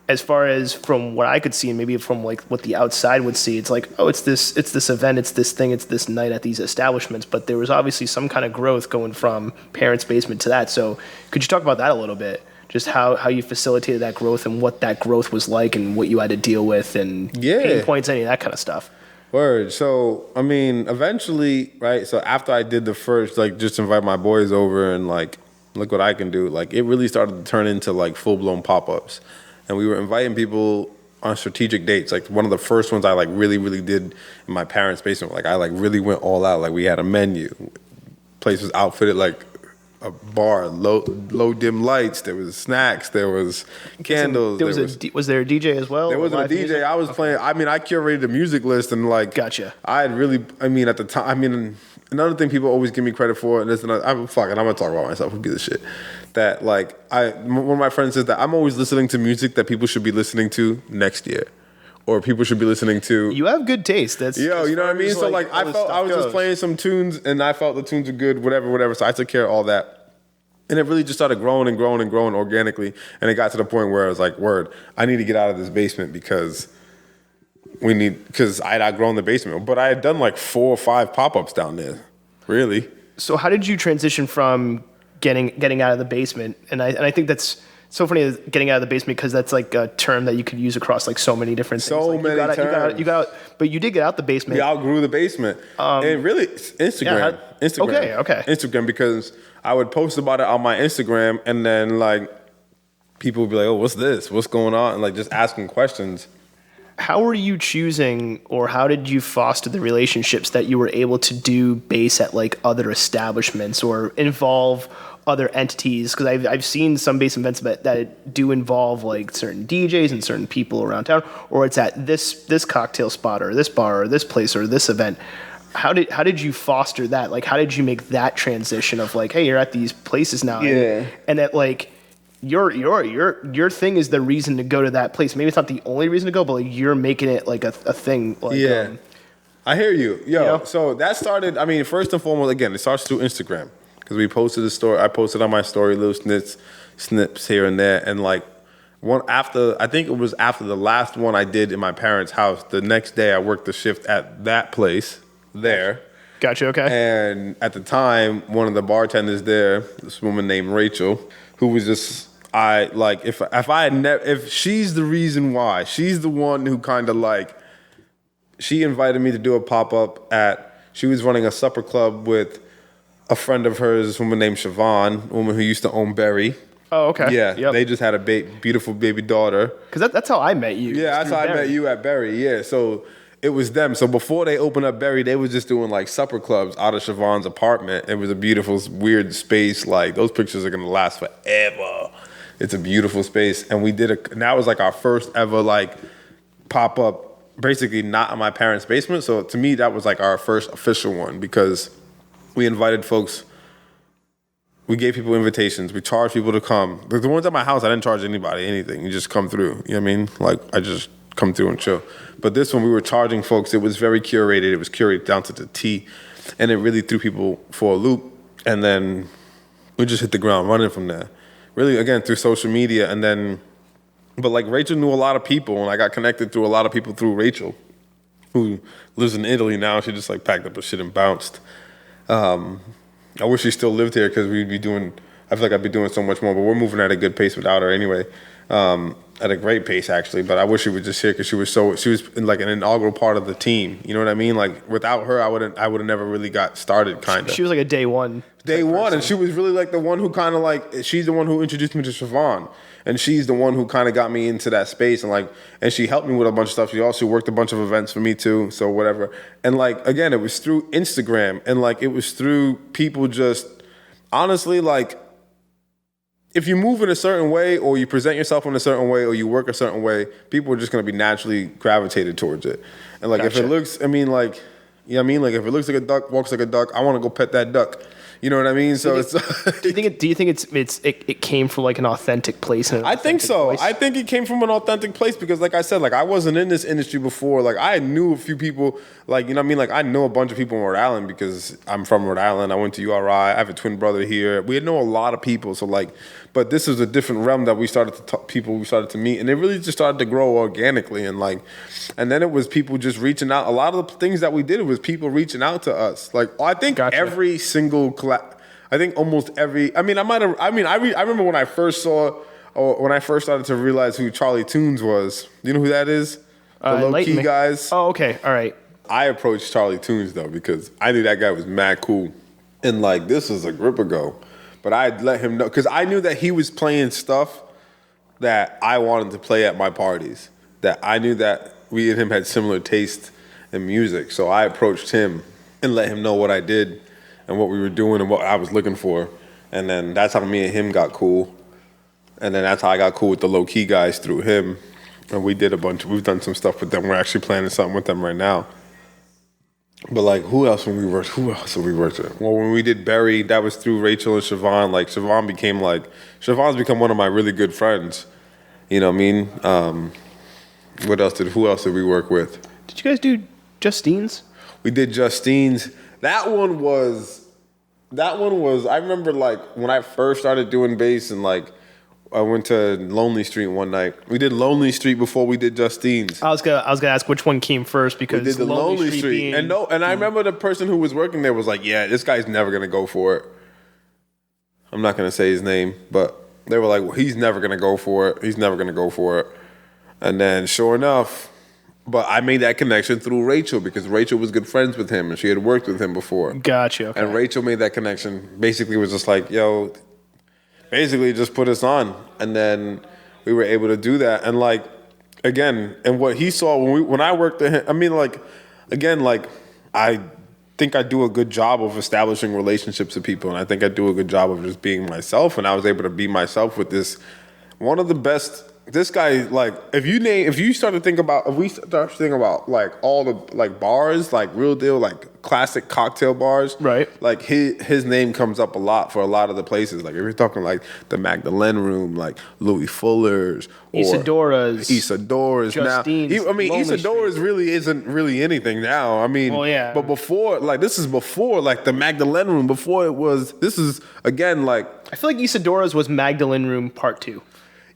as far as from what I could see, and maybe from like what the outside would see, it's like, oh, it's this event, it's this thing, it's this night at these establishments. But there was obviously some kind of growth going from parents' basement to that. So could you talk about that a little bit? Just how you facilitated that growth and what that growth was like and what you had to deal with and pain points, any of that kind of stuff. Word. So, I mean, eventually, right, so after I did the first, like, just invite my boys over and, like, look what I can do, like, it really started to turn into, like, full-blown pop-ups. And we were inviting people on strategic dates. Like, one of the first ones I, like, really, really did in my parents' basement. Like, I, like, really went all out. Like, we had a menu. Place was outfitted like a bar, low dim lights. There was snacks. There was candles. Was there a DJ as well? There wasn't a DJ. Music? I was playing. I mean, I curated a music list and like. Gotcha. I had really. I mean, at the time. I mean, another thing people always give me credit for, and this, and I'm gonna talk about myself. Who gives a shit? That like one of my friends says that I'm always listening to music that people should be listening to next year. Or people should be listening to. You have good taste. That's you know what I mean. So like I felt I was just playing some tunes, and I felt the tunes were good, whatever. So I took care of all that, and it really just started growing and growing and growing organically. And it got to the point where I was like, "Word, I need to get out of this basement because I had outgrown the basement." But I had done like 4 or 5 pop-ups down there, really. So how did you transition from getting out of the basement? And I think that's so funny, getting out of the basement, because that's like a term that you could use across like so many different things. So like many terms. You got out, but you did get out the basement. We outgrew the basement. And really, Instagram. Yeah, Instagram. Okay. Instagram, because I would post about it on my Instagram, and then like people would be like, "Oh, what's this? What's going on?" And like just asking questions. How were you choosing, or how did you foster the relationships that you were able to do base at like other establishments or involve other entities? Because I've seen some base events that do involve like certain DJs and certain people around town, or it's at this cocktail spot or this bar or this place or this event. How did you foster that? Like, how did you make that transition of like, hey, you're at these places now, and that like your thing is the reason to go to that place. Maybe it's not the only reason to go, but like you're making it like a thing. Like, I hear you. You know? So that started. I mean, first and foremost, again, it starts through Instagram. Because we posted a story, I posted on my story little snips here and there, and like I think it was after the last one I did in my parents' house. The next day, I worked the shift at that place there. Gotcha. Okay. And at the time, one of the bartenders there, this woman named Rachel, who was just if she's the reason why, she's the one who kind of like, she invited me to do a pop-up she was running a supper club with a friend of hers, a woman named Siobhan, a woman who used to own Berry. Oh, okay. Yeah, yep. They just had a beautiful baby daughter. Because that's how I met you. Yeah, that's how I met you at Berry, yeah. So it was them. So before they opened up Berry, they were just doing like supper clubs out of Siobhan's apartment. It was a beautiful, weird space. Like, those pictures are going to last forever. It's a beautiful space. And and that was like our first ever like pop-up, basically not in my parents' basement. So to me, that was like our first official one, because we invited folks. We gave people invitations. We charged people to come. The ones at my house, I didn't charge anybody anything. You just come through. You know what I mean? Like, I just come through and chill. But this one, we were charging folks. It was very curated. It was curated down to the T. And it really threw people for a loop. And then we just hit the ground running from there. Really, again, through social media. And then, but like, Rachel knew a lot of people. And I got connected through a lot of people through Rachel, who lives in Italy now. She just like packed up her shit and bounced. I wish she still lived here, because I feel like I'd be doing so much more, but we're moving at a good pace without her anyway. At a great pace, actually. But I wish she was just here, because she was in like an inaugural part of the team. You know what I mean? Like, without her, I would have never really got started, kind of. She was like a day one. And she was really like the one who kind of like, she's the one who introduced me to Siobhan. And she's the one who kind of got me into that space, and she helped me with a bunch of stuff. She also worked a bunch of events for me too, so whatever. And like, again, it was through Instagram, and like, it was through people just, honestly, like, if you move in a certain way, or you present yourself in a certain way, or you work a certain way, people are just going to be naturally gravitated towards it. And like, Gotcha. If it looks, I mean, like, you know what I mean? Like, if it looks like a duck, walks like a duck, I want to go pet that duck. You know what I mean? So do you think it came from like an authentic place? I think so. I think it came from an authentic place, because like I said, like, I wasn't in this industry before. Like, I knew a few people, like, you know what I mean? Like, I know a bunch of people in Rhode Island, because I'm from Rhode Island. I went to URI. I have a twin brother here. We know a lot of people. So like, but this is a different realm that we started to meet, and it really just started to grow organically. And like, and then it was people just reaching out. A lot of the things that we did, it was people reaching out to us. Like, I think every single I think almost every. I remember when I first started to realize who Charlie Tunes was. You know who that is? The low key guys. Oh, okay, all right. I approached Charlie Tunes though, because I knew that guy was mad cool, and like, this was a grip ago, but I'd let him know, because I knew that he was playing stuff that I wanted to play at my parties. That I knew that we and him had similar taste in music, so I approached him and let him know what I did and what we were doing and what I was looking for. And then that's how me and him got cool. And then that's how I got cool with the low key guys through him. And we've done some stuff with them. We're actually planning something with them right now. But like, who else have we worked with? Well, when we did Barry, that was through Rachel and Siobhan. Like, Siobhan's become one of my really good friends. You know what I mean? Who else did we work with? Did you guys do Justine's? We did Justine's. That one was, I remember like when I first started doing bass and like, I went to Lonely Street one night. We did Lonely Street before we did Justine's. I was gonna ask which one came first because we did the Lonely Street. And I remember the person who was working there was like, yeah, this guy's never gonna go for it. I'm not gonna say his name, but they were like, well, he's never gonna go for it. He's never gonna go for it. And then sure enough, but I made that connection through Rachel because Rachel was good friends with him and she had worked with him before. Gotcha. Okay. And Rachel made that connection. Basically was just like, yo, basically just put us on. And then we were able to do that. And like, again, and what he saw when I worked at him, I mean, like, again, like, I think I do a good job of establishing relationships with people. And I think I do a good job of just being myself. And I was able to be myself with this, one of the best. This guy, like, if we start to think about like all the like bars, like real deal, like classic cocktail bars, right? Like his name comes up a lot for a lot of the places. Like if you're talking like the Magdalene Room, like Louis Fuller's, or Isadora's, Justine's. Now, I mean, Isadora's really isn't really anything now. I mean, well, yeah. But before, like this is before like the Magdalene Room. Before it was, this is again like I feel like Isadora's was Magdalene Room Part 2.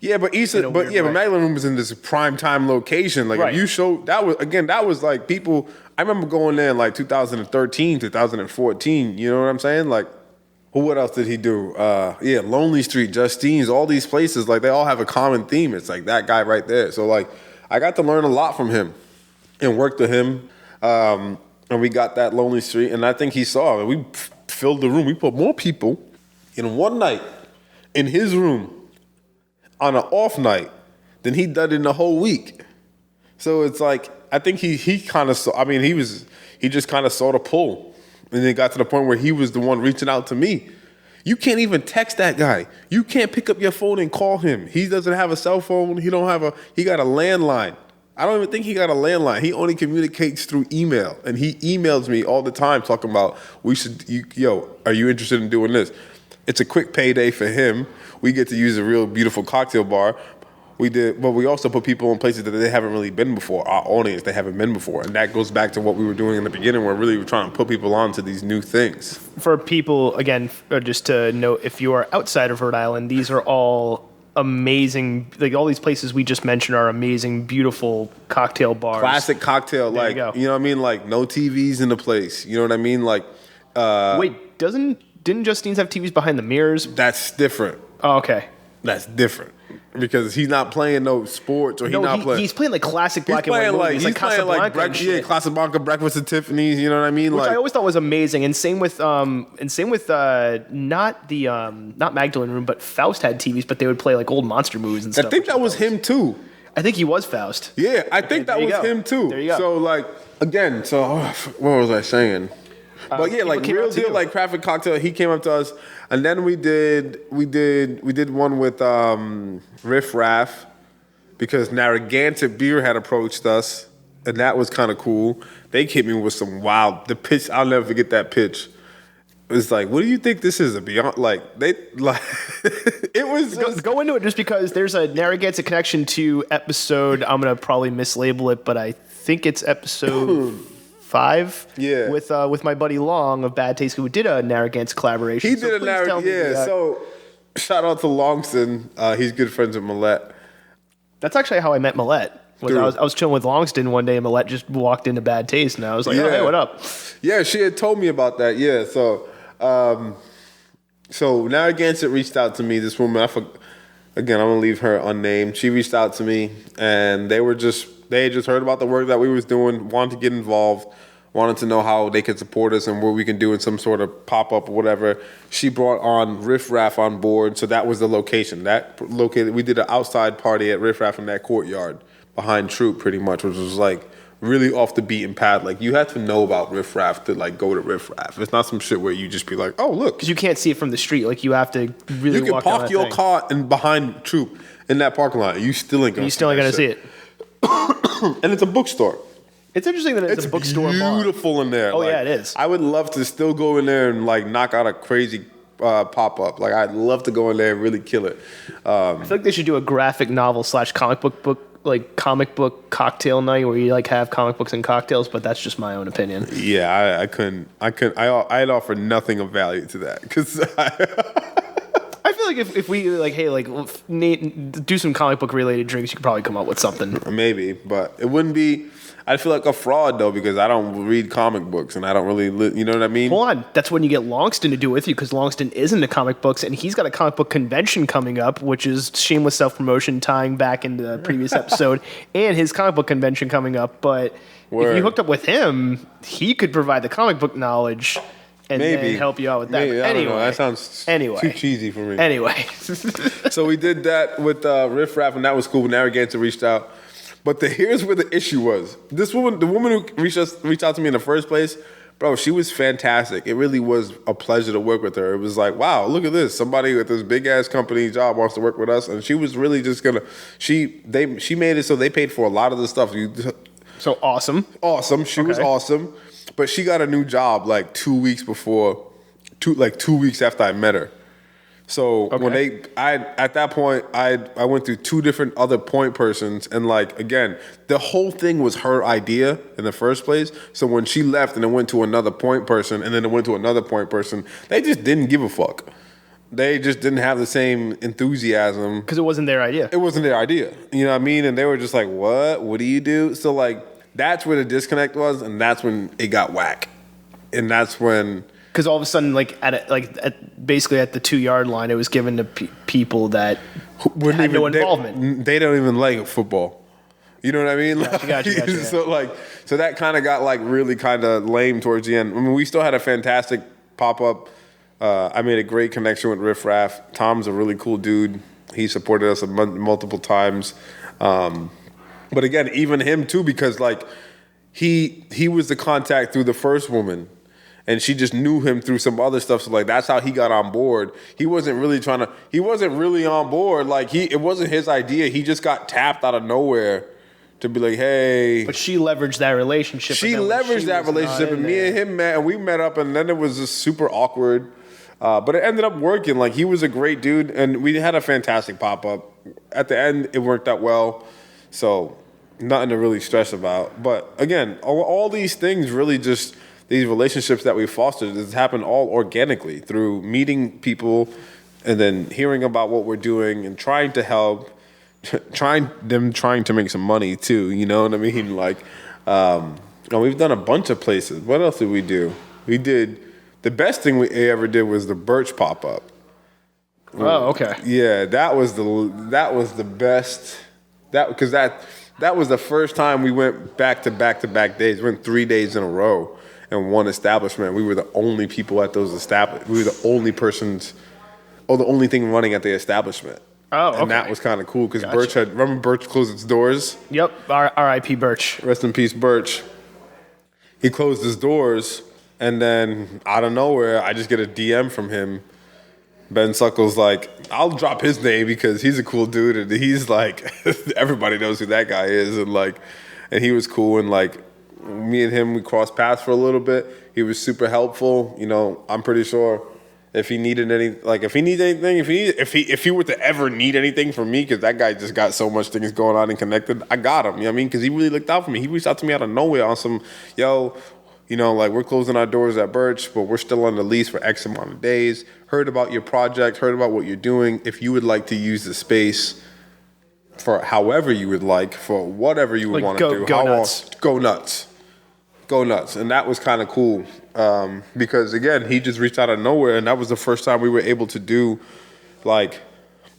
Yeah, but Magdalene Room was in this prime time location. Like right. if you show that was like people. I remember going there in like 2013, 2014. You know what I'm saying? Like, what else did he do? Lonely Street, Justine's, all these places. Like they all have a common theme. It's like that guy right there. So like, I got to learn a lot from him, and worked with him. And we got that Lonely Street, and I think he saw it. We filled the room. We put more people in one night in his room on an off night than he did in the whole week. So it's like, I think he kind of saw, I mean, he just kind of saw the pull. And then got to the point where he was the one reaching out to me. You can't even text that guy. You can't pick up your phone and call him. He doesn't have a cell phone. He got a landline. I don't even think he got a landline. He only communicates through email. And he emails me all the time talking about, are you interested in doing this? It's a quick payday for him. We get to use a real beautiful cocktail bar. But we also put people in places that they haven't really been before. Our audience, they haven't been before. And that goes back to what we were doing in the beginning, where really we're trying to put people on to these new things. For people, again, just to note, if you are outside of Rhode Island, these are all amazing, like all these places we just mentioned are amazing, beautiful cocktail bars. Classic cocktail, there like, you know what I mean? Like no TVs in the place. You know what I mean? Like, wait, didn't Justine's have TVs behind the mirrors? That's different. Oh, okay. That's different. Because he's not playing no sports, or he's playing like classic black and white movies, like Casablanca, Casablanca, Breakfast at Tiffany's. You know what I mean? Which I always thought was amazing. And same with not Magdalene Room, but Faust had TVs, but they would play like old monster movies and stuff. I think that was him too. I think he was Faust. Yeah, I think that was him too. There you go. So like again, what was I saying? But yeah, like real deal, like Craft Cocktail. He came up to us, and then we did one with Riff Raff, because Narragansett Beer had approached us, and that was kind of cool. They hit me with some the pitch. I'll never forget that pitch. It was like, what do you think this is? A Beyond, like they like it was. Go into it just because there's a Narragansett connection to episode. I'm gonna probably mislabel it, but I think it's episode 5. Yeah, with my buddy Long of Bad Taste, who did a Narragansett collaboration. He did a Narragansett. Yeah, so shout out to Longston. He's good friends with Millette. That's actually how I met Millette. I was chilling with Longston one day, and Millette just walked into Bad Taste, and I was like, "Oh, hey, what up?" Yeah, she had told me about that. Yeah, so Narragansett reached out to me. This woman, again, I'm gonna leave her unnamed. She reached out to me, and they had just heard about the work that we was doing, wanted to get involved, wanted to know how they could support us and what we can do in some sort of pop-up or whatever. She brought on Riff Raff on board, so that was the location. We did an outside party at Riff Raff in that courtyard behind Troop, pretty much, which was like really off the beaten path. Like, you have to know about Riff Raff to like go to Riff Raff. It's not some shit where you just be like, oh look, because you can't see it from the street. Like, you have to really. You can walk down park that your thing. car behind Troop in that parking lot. You still ain't gonna. See it. And it's a bookstore. It's interesting that it's a bookstore bar. Beautiful in there. Oh, like, yeah, it is. I would love to still go in there and like knock out a crazy pop up. Like, I'd love to go in there and really kill it. I feel like they should do a graphic novel / comic book cocktail night where you like have comic books and cocktails. But that's just my own opinion. Yeah, I couldn't. I'd offer nothing of value to that because. I feel like if we like, hey, like Nate, do some comic book related drinks, you could probably come up with something. Maybe, but it wouldn't be. I'd feel like a fraud though because I don't read comic books and I don't really, you know what I mean? Hold on, that's when you get Longston to do it with you because Longston is into comic books and he's got a comic book convention coming up, which is shameless self promotion, tying back into the previous episode, and his comic book convention coming up. But if you hooked up with him, he could provide the comic book knowledge. And then help you out with that. Maybe, I don't know. That sounds too cheesy for me. Anyway. So we did that with Riff Raff, and that was cool. Narragansett reached out. But here's where the issue was. This woman, the woman who reached out to me in the first place, bro, she was fantastic. It really was a pleasure to work with her. It was like, wow, look at this. Somebody with this big-ass company job wants to work with us. And she was really just going to, she made it so they paid for a lot of the stuff. So awesome. Awesome. She was awesome. But she got a new job like 2 weeks before, 2 weeks after I met her. So when at that point, I went through 2 different other point persons, and like again, the whole thing was her idea in the first place. So when she left and it went to another point person, and then it went to another point person, they just didn't give a fuck. They just didn't have the same enthusiasm because it wasn't their idea. It wasn't their idea. You know what I mean? And they were just like, "What? What do you do?" So like. That's where the disconnect was, and that's when it got whack, and that's when because all of a sudden, basically at the 2-yard line, it was given to people that had no involvement. They don't even like football. You know what I mean? Gotcha. So that kind of got like really kind of lame towards the end. I mean, we still had a fantastic pop up. I made a great connection with Riff Raff. Tom's a really cool dude. He supported us multiple times. But again, even him too, because like he was the contact through the first woman, and she just knew him through some other stuff. So like that's how he got on board. He wasn't really on board. Like it wasn't his idea. He just got tapped out of nowhere to be like, hey. But she leveraged that relationship. And me and him met, and we met up, and then it was just super awkward. But it ended up working. Like he was a great dude, and we had a fantastic pop up. At the end, it worked out well. So nothing to really stress about. But again, all these things really just, these relationships that we fostered, has happened all organically through meeting people and then hearing about what we're doing and trying to help, trying to make some money too, you know what I mean? Like, we've done a bunch of places. What else did we do? We did, the best thing we ever did was the Birch pop-up. Oh, okay. Yeah, that was the best. That was the first time we went back to back days. We went 3 days in a row in one establishment. We were the only people at those establishments. We were the only the only thing running at the establishment. Oh, okay. And that was kind of cool because remember Birch closed its doors? Yep, R.I.P. Birch. Rest in peace, Birch. He closed his doors, and then out of nowhere, I just get a DM from him. Ben Suckle's like, I'll drop his name because he's a cool dude, and he's like, everybody knows who that guy is, and he was cool, and like, me and him, we crossed paths for a little bit. He was super helpful. You know, I'm pretty sure if he needed anything, if he were to ever need anything from me, because that guy just got so much things going on and connected, I got him. You know what I mean? Because he really looked out for me. He reached out to me out of nowhere on some, you know, like we're closing our doors at Birch, but we're still on the lease for X amount of days. Heard about your project, heard about what you're doing. If you would like to use the space for however you would like, for whatever you would want to do. Go nuts. Go nuts. And that was kind of cool because, again, he just reached out of nowhere, and that was the first time we were able to do, like,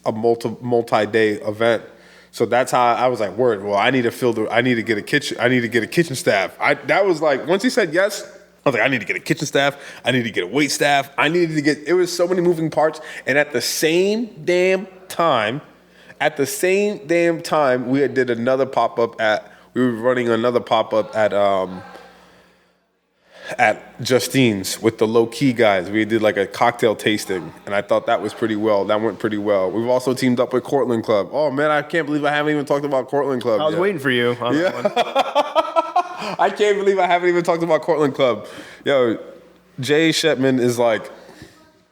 a multi-day event. So that's how I was like, word, well, I need to get a kitchen staff. That was like, once he said yes, I was like, I need to get a kitchen staff. I need to get a wait staff. It was so many moving parts. And at the same damn time, we did another pop-up at we were running another pop-up at Justine's with the low-key guys. We did like a cocktail tasting, and I thought that went pretty well. We've also teamed up with Cortland Club. Oh man, I can't believe I haven't even talked about Cortland Club I was yet. waiting for you on that one. I can't believe I haven't even talked about Cortland Club. Yo, Jay Shetman is like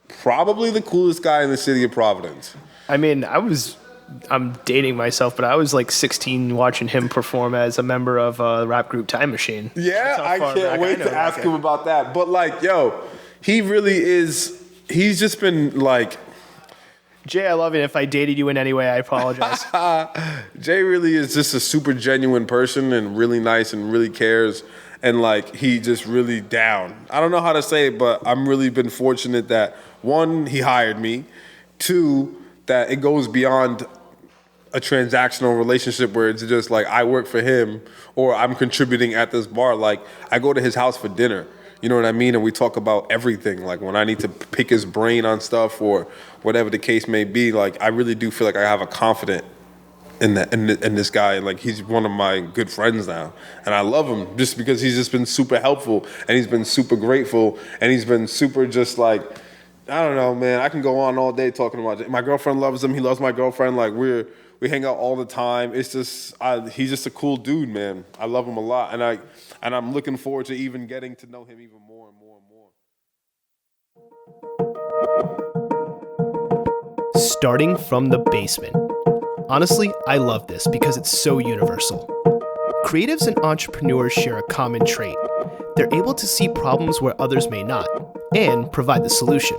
probably the coolest guy in the city of Providence. I mean, I'm dating myself, but I was like 16 watching him perform as a member of a rap group Time Machine. Yeah, I can't wait to ask him about that. But like, yo, he really is, he's just been like... Jay, I love it. If I dated you in any way, I apologize. Jay really is just a super genuine person and really nice and really cares. And like, he just really down. I don't know how to say it, but I'm really been fortunate that, one, he hired me. Two, that it goes beyond a transactional relationship where it's just like I work for him or I'm contributing at this bar. Like I go to his house for dinner, you know what I mean? And we talk about everything. Like when I need to pick his brain on stuff or whatever the case may be, like I really do feel like I have a confidence in this guy. And like he's one of my good friends now. And I love him just because he's just been super helpful and he's been super grateful and he's been super just like, I don't know, man. I can go on all day talking about it. My girlfriend loves him. He loves my girlfriend. Like we hang out all the time. It's just he's just a cool dude, man. I love him a lot, and I'm looking forward to even getting to know him even more and more and more. Starting from the basement. Honestly, I love this because it's so universal. Creatives and entrepreneurs share a common trait. They're able to see problems where others may not, and provide the solution.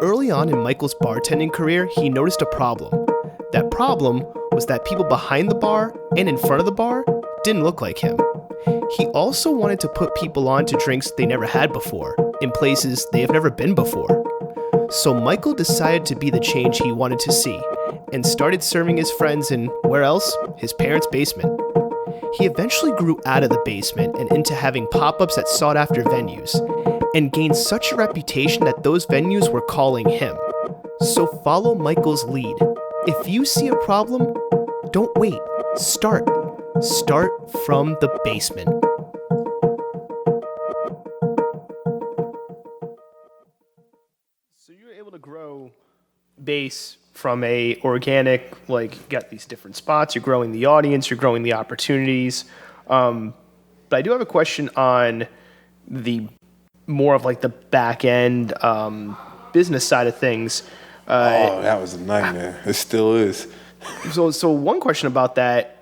Early on in Michael's bartending career, he noticed a problem. That problem was that people behind the bar and in front of the bar didn't look like him. He also wanted to put people on to drinks they never had before, in places they have never been before. So Michael decided to be the change he wanted to see, and started serving his friends in, where else? His parents' basement. He eventually grew out of the basement and into having pop-ups at sought-after venues, and gained such a reputation that those venues were calling him. So follow Michael's lead. If you see a problem, don't wait. Start. Start from the basement. So you're able to grow base from a organic, like you got these different spots, you're growing the audience, you're growing the opportunities. But I do have a question on the more of like the back end business side of things. That was a nightmare. It still is. So one question about that,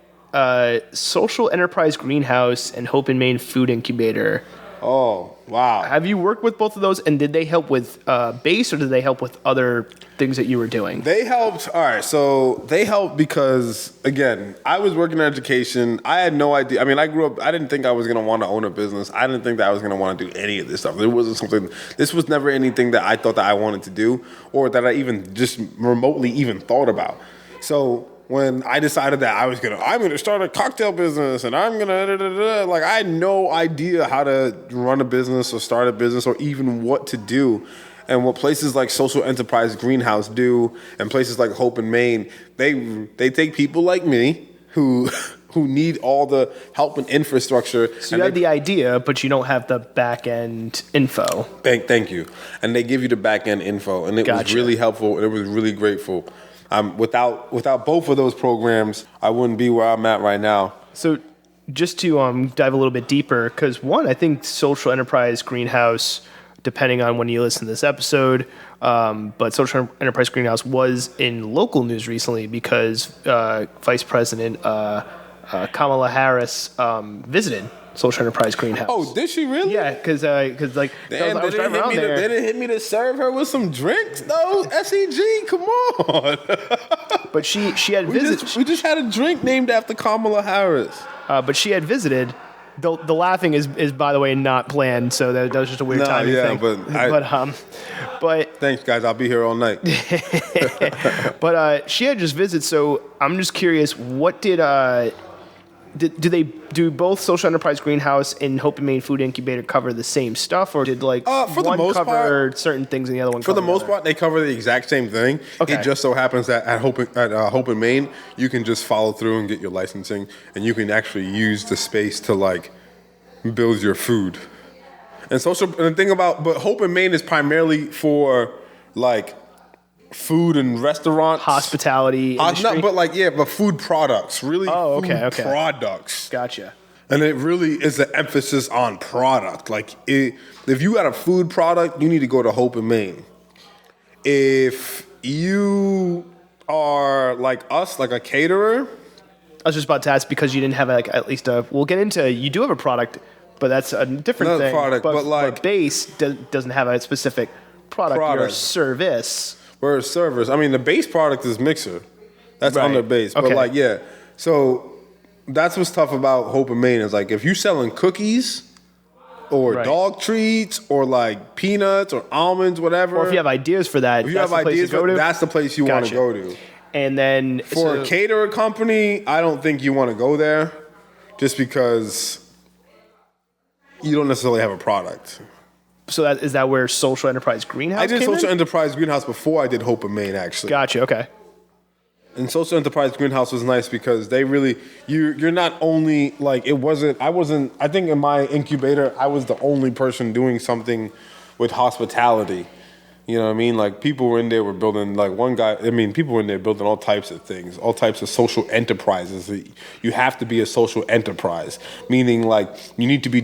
Social Enterprise Greenhouse and Hope and Main Food Incubator. Oh, wow. Have you worked with both of those, and did they help with base, or did they help with other things that you were doing? They helped. All right, so they helped because, again, I was working in education. I had no idea. I mean, I grew up, I didn't think I was going to want to own a business. I didn't think that I was going to want to do any of this stuff. This was never anything that I thought that I wanted to do or that I even just remotely even thought about. So when I decided that I'm gonna start a cocktail business and I'm gonna like I had no idea how to run a business or start a business or even what to do. And what places like Social Enterprise Greenhouse do and places like Hope and Main, they take people like me who need all the help and infrastructure. So you have the idea, but you don't have the back end info. Thank you. And they give you the back end info, and it was really helpful and it was really grateful. Without both of those programs, I wouldn't be where I'm at right now. So just to dive a little bit deeper, because one, I think Social Enterprise Greenhouse, depending on when you listen to this episode, but Social Enterprise Greenhouse was in local news recently because Vice President Kamala Harris visited Social Enterprise Greenhouse. Oh, did she really? Yeah, because like damn, I was driving around there. They didn't hit me to serve her with some drinks, though. SEG, come on. But she had visited. We just had a drink named after Kamala Harris. But she had visited. The laughing is by the way not planned, so that was just a weird timing thing. But thanks, guys. I'll be here all night. But she had just visited, so I'm just curious. What did Do both Social Enterprise Greenhouse and Hope and Main Food Incubator cover the same stuff, or did like for the one most cover part, certain things and the other one? For cover the most other? part, they cover the exact same thing. Okay. It just so happens that at Hope and Main, you can just follow through and get your licensing, and you can actually use the space to like build your food. And the thing about, but Hope and Main is primarily for like food and restaurants, Hospitality industry? but food products, really. Oh, okay, food okay. Products. Gotcha. And it really is an emphasis on product. Like, if you got a food product, you need to go to Hope and Main. If you are like us, like a caterer, I was just about to ask because you didn't have like at least a. We'll get into. You do have a product, but that's a different Another thing. product, but like base doesn't have a specific product. Your service. We're servers. I mean, the base product is mixer. That's Right. under base. Okay. But so that's what's tough about Hope and Main is like if you're selling cookies or Right. dog treats or like peanuts or almonds, whatever. Or if you have ideas for that, if you that's have the place ideas to go for to. that's the place you want to Gotcha. go to. And then For a caterer company, I don't think you want to go there just because you don't necessarily have a product. So is that where Social Enterprise Greenhouse? I did came Social in? Enterprise Greenhouse before I did Hope and Main, actually. Gotcha. Okay. And Social Enterprise Greenhouse was nice because they really, you're not only, like, I think in my incubator, I was the only person doing something with hospitality. You know what I mean? Like, people were in there, were building, like, people were in there building all types of things, all types of social enterprises. You have to be a social enterprise, meaning, like, you need to be,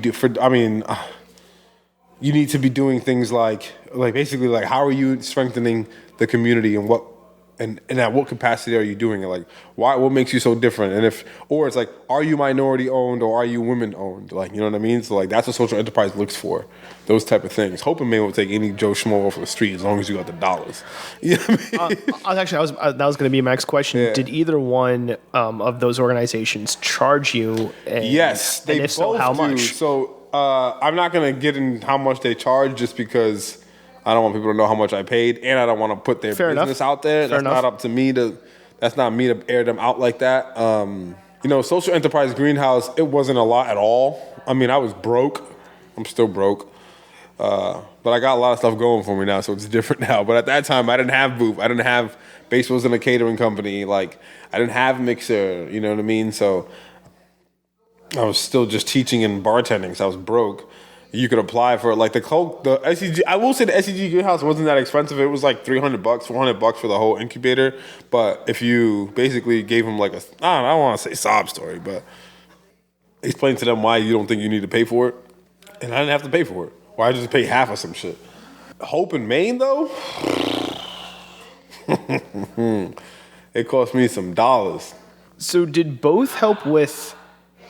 you need to be doing things like basically like how are you strengthening the community and at what capacity are you doing it? Like what makes you so different? And it's like, are you minority owned or are you women owned? Like, you know what I mean? So like that's what social enterprise looks for. Those type of things. Hope and Main will take any Joe Schmo off the street as long as you got the dollars. You know what I mean? That was going to be my next question. Yeah. Did either one of those organizations charge you? Yes, they and if both so, how do. much? So I'm not gonna get in how much they charge just because I don't want people to know how much I paid, and I don't want to put their business out there. That's not up to me to. That's not me to air them out like that. Social enterprise greenhouse. It wasn't a lot at all. I mean, I was broke. I'm still broke, but I got a lot of stuff going for me now, so it's different now. But at that time, I didn't have booth. I didn't have base wasn't a catering company. Like I didn't have mixer. You know what I mean? So I was still just teaching and bartending. So I was broke. You could apply for like the SEG. I will say the SEG greenhouse wasn't that expensive. It was like $300, $400 for the whole incubator. But if you basically gave them like I don't want to say sob story, but explain to them why you don't think you need to pay for it, and I didn't have to pay for it. Why I just pay half of some shit. Hope and Main though, it cost me some dollars. So did both help with?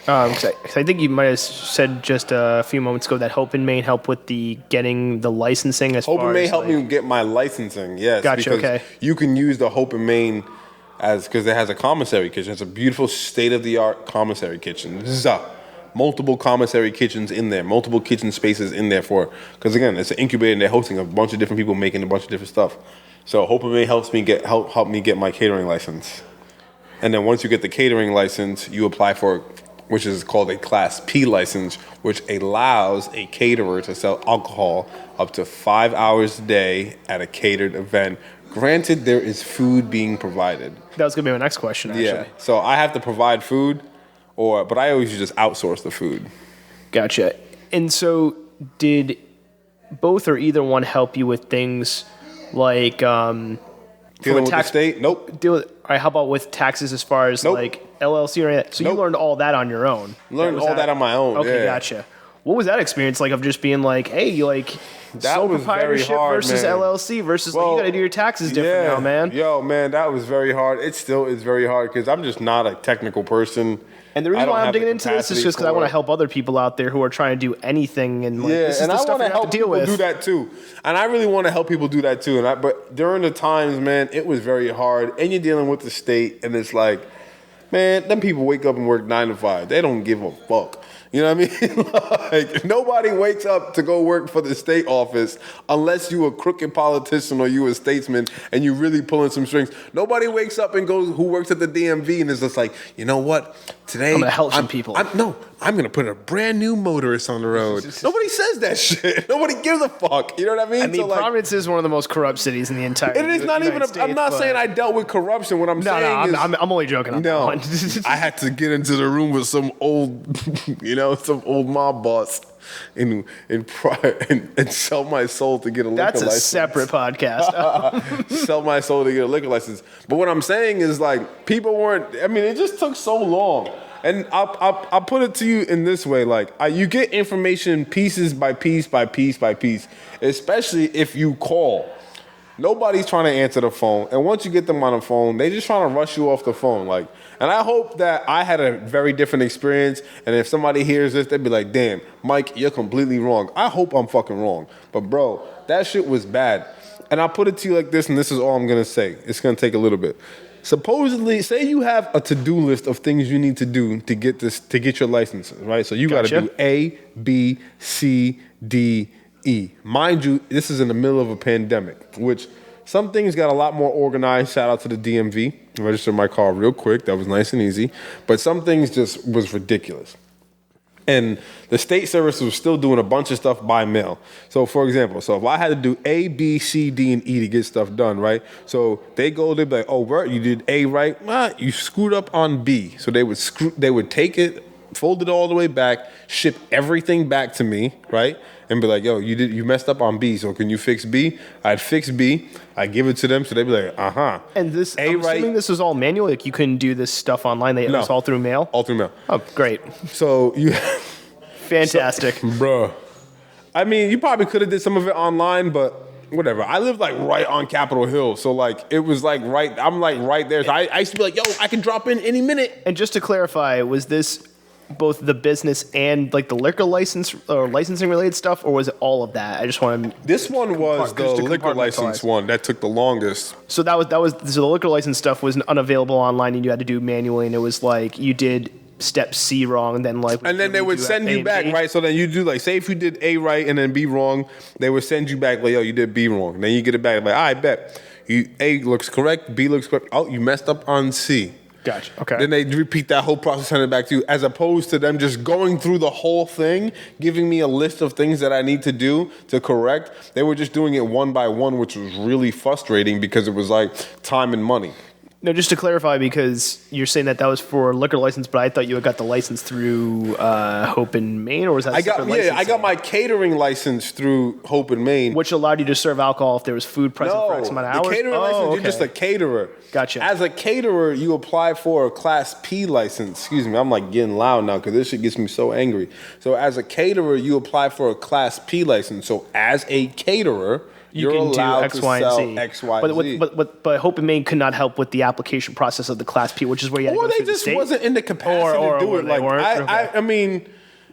Cause I think you might have said just a few moments ago that Hope and Main helped with getting the licensing. Hope and Main helped me get my licensing. Yes, gotcha. Because okay. You can use the Hope and Main because it has a commissary kitchen. It's a beautiful state-of-the-art commissary kitchen. Multiple commissary kitchens in there, multiple kitchen spaces in there because again, it's an incubator and they're hosting a bunch of different people making a bunch of different stuff. So Hope and Main helped me get my catering license, and then once you get the catering license, you apply for which is called a Class P license, which allows a caterer to sell alcohol up to 5 hours a day at a catered event. Granted, there is food being provided. That was going to be my next question, actually. Yeah, so I have to provide food, but I always just outsource the food. Gotcha. And so did both or either one help you with things like... Dealing with the state? Nope. All right, how about with taxes as far as like LLC or anything? So you learned all that on your own? Learned all that on my own, Okay, yeah. gotcha. What was that experience like of just being like, hey, you like sole was very proprietorship hard, versus man. LLC versus like you got to do your taxes different now, man? Yo, man, that was very hard. It still is very hard because I'm just not a technical person. And the reason why I'm digging into this is capacity just because I want to for it. help other people out there who are trying to do anything and like this is and the I stuff want you to have help to deal people with. do that too. And I really want to help people do that too. But during the times, man, it was very hard. And you're dealing with the state, and it's like, man, them people wake up and work 9 to 5. They don't give a fuck. You know what I mean? Like, nobody wakes up to go work for the state office unless you a crooked politician or you a statesman and you really pulling some strings. Nobody wakes up and goes, who works at the DMV and is just like, you know what? Today, I'm going to help some people. I'm going to put a brand new motorist on the road. Nobody says that shit. Nobody gives a fuck. You know what I mean? I mean, so, like, Providence is one of the most corrupt cities in the entire it is not United even. States, I'm not but- saying I dealt with corruption. What I'm saying is, I'm only joking on that no, one. I had to get into the room with some old, some old mob boss, and sell my soul to get a liquor That's a license. separate podcast. Sell my soul to get a liquor license. But what I'm saying is, like, people weren't. I mean, it just took so long. And I'll put it to you in this way: like, you get information pieces by piece by piece by piece, especially if you call. Nobody's trying to answer the phone, and once you get them on the phone, they just trying to rush you off the phone. Like, and I hope that I had a very different experience. And if somebody hears this, they'd be like, "Damn, Mike, you're completely wrong." I hope I'm fucking wrong, but bro, that shit was bad. And I'll put it to you like this, and this is all I'm gonna say. It's gonna take a little bit. Supposedly, say you have a to-do list of things you need to do to get your license, right? So you got to Gotcha. do A, B, C, D, E. Mind you, this is in the middle of a pandemic, which some things got a lot more organized. Shout out to the DMV. Registered my car real quick. That was nice and easy. But some things just was ridiculous. And the state service was still doing a bunch of stuff by mail. So, for example, if I had to do A, B, C, D, and E to get stuff done, right? So they'd be like, "Oh, Bert, you did A right? You screwed up on B." So they would take it, fold it all the way back, ship everything back to me, right? And be like, "Yo, you messed up on B, so can you fix B?" I'd fix B, I'd give it to them, so they'd be like, "Uh-huh." And this, A I'm right, assuming this was all manual. Like, you couldn't do this stuff online. It was all through mail. all through mail. Oh, great, So you. fantastic. Bruh. I mean, you probably could have did some of it online, but whatever. I live like right on Capitol Hill, so like it was like right. I'm like right there. So I used to be like, "Yo, I can drop in any minute." And just to clarify, was this both the business and like the liquor license or licensing related stuff, or was it all of that? I just want to. This one was the just to liquor license compartmentalize. one that took the longest. So so the liquor license stuff was unavailable online, and you had to do manually, and it was like you did step C wrong, and then They would send you back, right? So then you do like, say if you did A right and then B wrong, they would send you back like, "Yo, you did B wrong." Then you get it back like, "I bet A looks correct, B looks correct. Oh, you messed up on C." Gotcha. Okay. Then they repeat that whole process, send it back to you, as opposed to them just going through the whole thing, giving me a list of things that I need to do to correct. They were just doing it one by one, which was really frustrating because it was like time and money. No, just to clarify, because you're saying that was for liquor license, but I thought you had got the license through Hope in Maine, or was that I got my catering license through Hope in Maine. which allowed you to serve alcohol if there was food present for X amount of hours? The catering license, okay. you're just a caterer. Gotcha. As a caterer, you apply for a Class P license. Excuse me, I'm like getting loud now because this shit gets me so angry. So as a caterer, you apply for a Class P license. So as a caterer, You you're can do allowed X, to Y, and sell Z. X, Y, Z. But Hope in Maine could not help with the application process of the Class P, which is where you had to Or go they through the just state? wasn't in the capacity to do it. they Like weren't? Okay. I mean,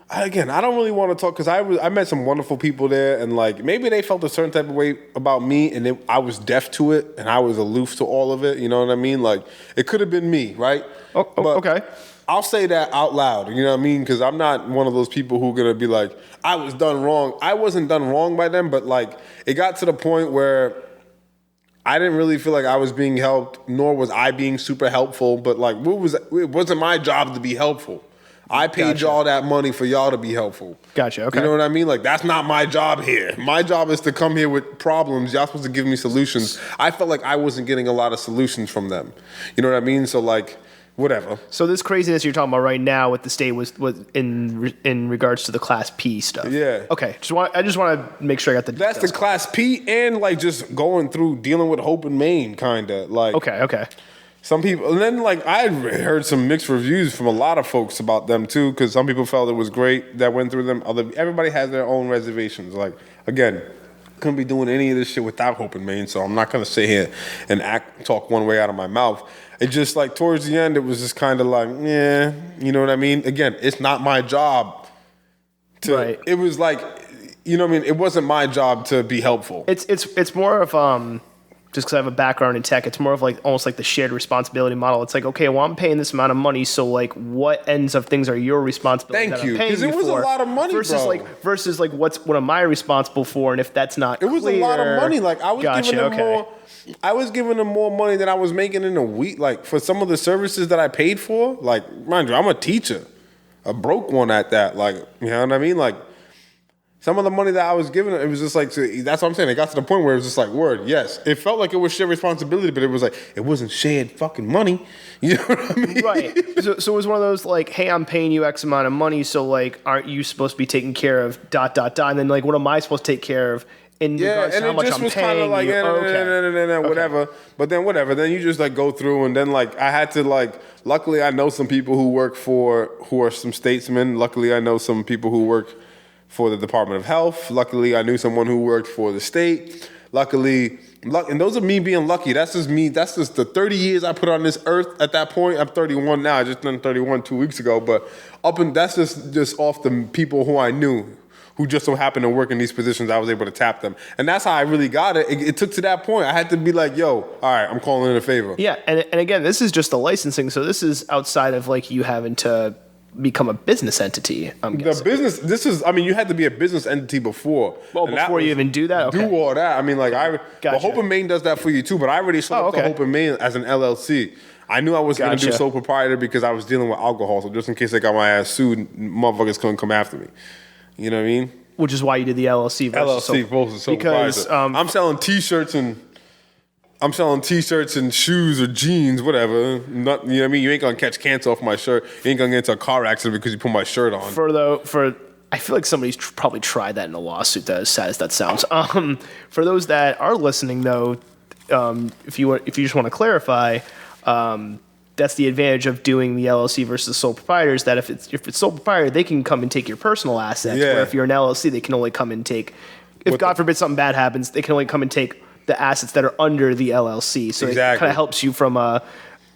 again, I don't really want to talk because I met some wonderful people there, and like maybe they felt a certain type of way about me, and I was deaf to it, and I was aloof to all of it. You know what I mean? Like it could have been me, right? But Okay. I'll say that out loud. You know what I mean? Because I'm not one of those people who are gonna be like, I was done wrong. I wasn't done wrong by them, but like it got to the point where I didn't really feel like I was being helped, nor was I being super helpful. But like, it wasn't my job to be helpful. I paid Gotcha. y'all that money for y'all to be helpful. Gotcha, okay. You know what I mean? Like, that's not my job here. My job is to come here with problems. Y'all supposed to give me solutions. I felt like I wasn't getting a lot of solutions from them. You know what I mean? So like, whatever. So this craziness you're talking about right now with the state was in regards to the Class P stuff. Yeah. Okay. I just want to make sure I got the That's the details. Class P, and like just going through dealing with Hope in Maine, kind of like. Okay. Some people, and then like I heard some mixed reviews from a lot of folks about them too, because some people felt it was great that went through them. Everybody has their own reservations. Like again, couldn't be doing any of this shit without Hope in Maine, so I'm not gonna sit here and talk one way out of my mouth. It just like towards the end, it was just kind of like, yeah, you know what I mean? Again, it's not my job to. Right. It was like, you know what I mean? It wasn't my job to be helpful. It's more of just because I have a background in tech, it's more of like almost like the shared responsibility model. It's like, okay, well, I'm paying this amount of money, so like, what ends of things are your responsibility? Thank you, because it was a lot of money, versus bro. Versus what am I responsible for? And if that's not, it was a lot of money. Like I was giving them okay. more. I was giving them more money than I was making in a week. Like for some of the services that I paid for. Like mind you, I'm a teacher, a broke one at that. Like you know what I mean? Like. Some of the money that I was giving, it was just like, that's what I'm saying. It got to the point where it was just like, word, yes. It felt like it was shared responsibility, but it was like, it wasn't shared fucking money. You know what I mean? Right. So it was one of those like, hey, I'm paying you X amount of money, so like, aren't you supposed to be taking care of ... And then like, what am I supposed to take care of in regards to how much I'm paying you? Whatever. But then whatever. Then you just like go through and then like, I had to like, luckily I know some people who are some statesmen. Luckily I know some people who work for the Department of Health. Luckily, I knew someone who worked for the state. And those are me being lucky. That's just me. That's just the 30 years I put on this earth at that point. I'm 31 now. I just turned 31 2 weeks ago. But that's just off the people who I knew, who just so happened to work in these positions. I was able to tap them. And that's how I really got it. It took to that point. I had to be like, yo, all right, I'm calling in a favor. Yeah, and again, this is just the licensing. So this is outside of like you having to become a business entity. I'm guessing. The business, you had to be a business entity before. Well, before you even do that? Okay. Do all that. I mean, like, Gotcha. Hope and Main does that for you too, but I already set up the Hope and Main as an LLC. I knew I was going to do sole proprietor because I was dealing with alcohol, so just in case I got my ass sued, motherfuckers couldn't come after me. You know what I mean? Which is why you did the LLC versus sole proprietor. I'm selling T-shirts and shoes or jeans, whatever. Not, you know what I mean? You ain't gonna catch cancer off my shirt. You ain't gonna get into a car accident because you put my shirt on. I feel like somebody's probably tried that in a lawsuit. That as sad as that sounds. For those that are listening, though, if you just want to clarify, that's the advantage of doing the LLC versus sole proprietors. That if it's sole proprietor, they can come and take your personal assets. Yeah. Where if you're an LLC, they can only come and take. If God forbid something bad happens, they can only come and take the assets that are under the LLC. So It kind of helps you from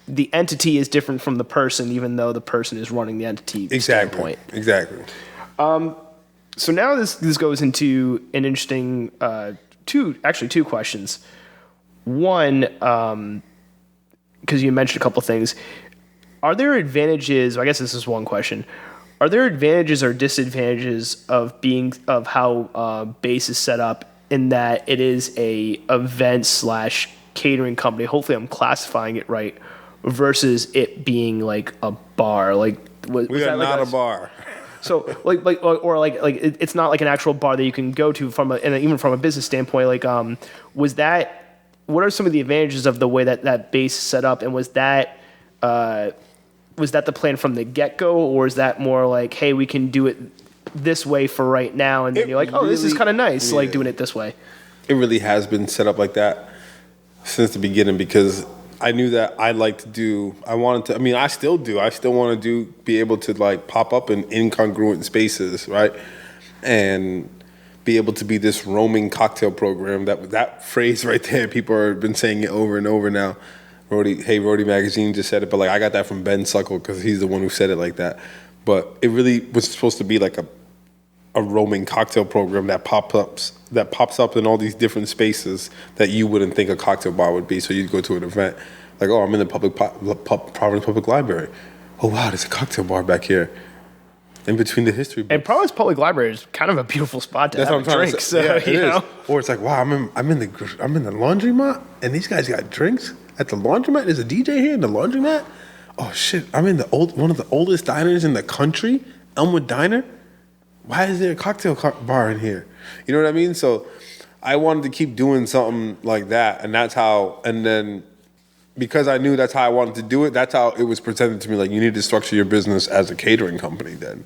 the entity is different from the person, even though the person is running the entity standpoint. Exactly. So now this goes into an interesting two questions. One, because you mentioned a couple things. Are there advantages? I guess this is one question. Are there advantages or disadvantages of how Base is set up, in that it is a event/catering company? Hopefully I'm classifying it right, versus it being like a bar. Like we are not a bar. So it's not like an actual bar that you can go to even from a business standpoint. Like what are some of the advantages of the way that Base is set up, and was that the plan from the get-go, or is that more like, hey, we can do it this way for right now, and then you're like, oh, this is kind of nice, like doing it this way? It really has been set up like that since the beginning, because I knew that I still do. I still want to be able to like pop up in incongruent spaces, right? And be able to be this roaming cocktail program. That phrase right there, people have been saying it over and over now. Rody Magazine just said it, but like I got that from Ben Suckle because he's the one who said it like that. But it really was supposed to be like a roaming cocktail program that pops up in all these different spaces that you wouldn't think a cocktail bar would be. So you'd go to an event, like, oh, I'm in the Providence Public Library. Oh wow, there's a cocktail bar back here, in between the history books. And Providence Public Library is kind of a beautiful spot to have a drink. So, yeah, it is. Or it's like, wow, I'm in the laundromat, and these guys got drinks at the laundromat. There's a DJ here in the laundromat. Oh shit, I'm in one of the oldest diners in the country, Elmwood Diner. Why is there a cocktail bar in here? You know what I mean? So I wanted to keep doing something like that, and then because I knew that's how I wanted to do it, that's how it was presented to me. Like, you need to structure your business as a catering company then,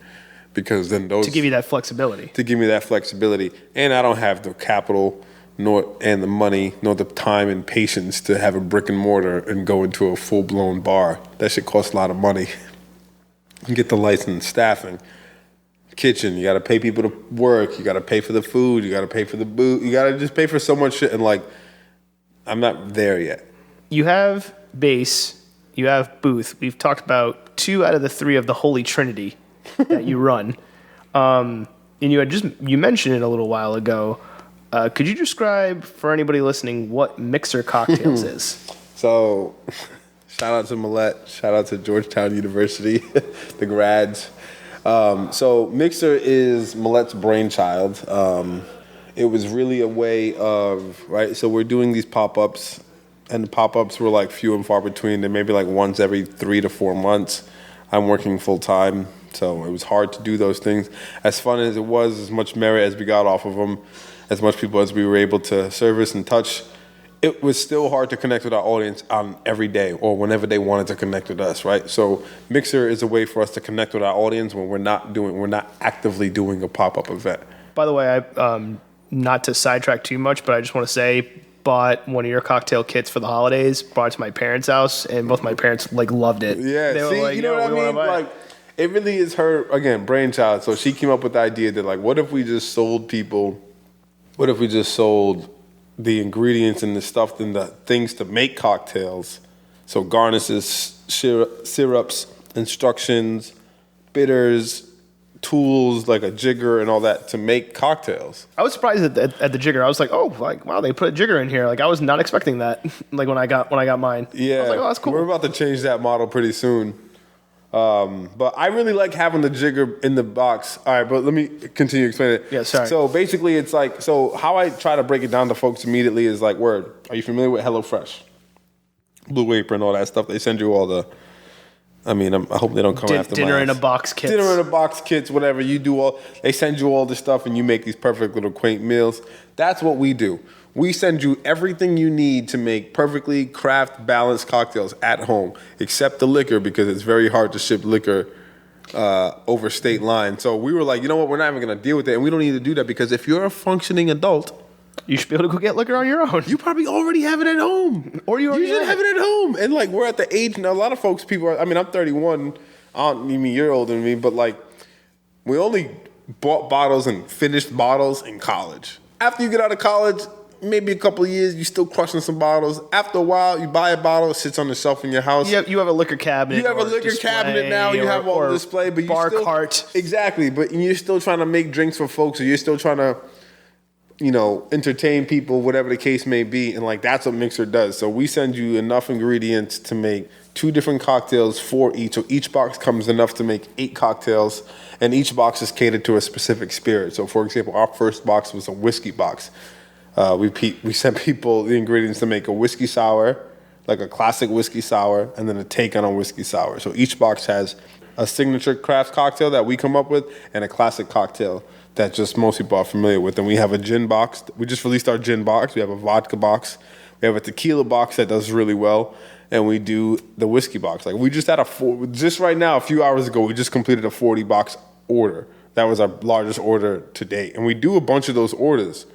because then to give you that flexibility. To give me that flexibility, and I don't have the capital, and the money, nor the time and patience to have a brick and mortar and go into a full blown bar. That shit costs a lot of money. You get the license, staffing, kitchen. You got to pay people to work. You got to pay for the food. You got to pay for the boot. You got to just pay for so much shit. And like, I'm not there yet. You have Base. You have Booth. We've talked about 2 out of the 3 of the Holy Trinity that you run. And you mentioned it a little while ago. Could you describe for anybody listening what Mixer Cocktails is? So, shout out to Millette. Shout out to Georgetown University, the grads. So Mixer is Millette's brainchild. It was really a way of, right, so we're doing these pop-ups, and the pop-ups were like few and far between. They're maybe like once every 3 to 4 months. I'm working full-time, so it was hard to do those things. As fun as it was, as much merit as we got off of them, as much people as we were able to service and touch, it was still hard to connect with our audience on every day or whenever they wanted to connect with us, right? So Mixer is a way for us to connect with our audience when we're not actively doing a pop-up event. By the way, not to sidetrack too much, but I just want to say, bought one of your cocktail kits for the holidays, brought it to my parents' house, and both my parents loved it. Yeah, they see, you know what I mean? Like, it really is her, again, brainchild. So she came up with the idea that, like, what if we just sold the ingredients and the stuff and the things to make cocktails? So garnishes, syrups, instructions, bitters, tools like a jigger and all that to make cocktails. I was surprised at the jigger. I was like, wow, they put a jigger in here. Like, I was not expecting that. Like when I got mine. Yeah, I was like, oh, that's cool. We're about to change that model pretty soon. But I really like having the jigger in the box. All right, but let me continue explaining it. Yeah, sorry. So basically, it's like, so how I try to break it down to folks immediately is like, word, are you familiar with HelloFresh? Blue Apron, all that stuff. They send you all the, I hope they don't come after dinner my in a box kits. Dinner in a box kits, whatever. They send you all the stuff and you make these perfect little quaint meals. That's what we do. We send you everything you need to make perfectly craft balanced cocktails at home, except the liquor, because it's very hard to ship liquor over state lines. So we were like, you know what, we're not even going to deal with it. And we don't need to do that because if you're a funcking adult, you should be able to go get liquor on your own. You probably already have it at home. Or you should have it at home. And like, we're at the age now, a lot of folks, I'm 31. You're older than me, but like, we only bought bottles and finished bottles in college. After you get out of college, maybe a couple of years, you're still crushing some bottles. After a while, you buy a bottle, it sits on the shelf in your house. You have a liquure cabinet. You have a liquor cabinet now. You have all the display, but you bar still, cart. Exactly, but you're still trying to make drinks for folks, or you're still trying to, entertain people, whatever the case may be, and like that's what Mixer does. So we send you enough ingredients to make 2 different cocktails for each. So each box comes enough to make 8 cocktails, and each box is catered to a specific spirit. So for example, our first box was a whiskey box. We sent people the ingredients to make a whiskey sour, like a classic whiskey sour, and then a take on a whiskey sour. So each box has a signature craft cocktail that we come up with and a classic cocktail that just most people are familiar with. And we have a gin box. We just released our gin box. We have a vodka box. We have a tequila box that does really well. And we do the whiskey box. Like we just had just right now, a few hours ago, we just completed a 40 box order. That was our largest order to date. And we do a bunch of those orders.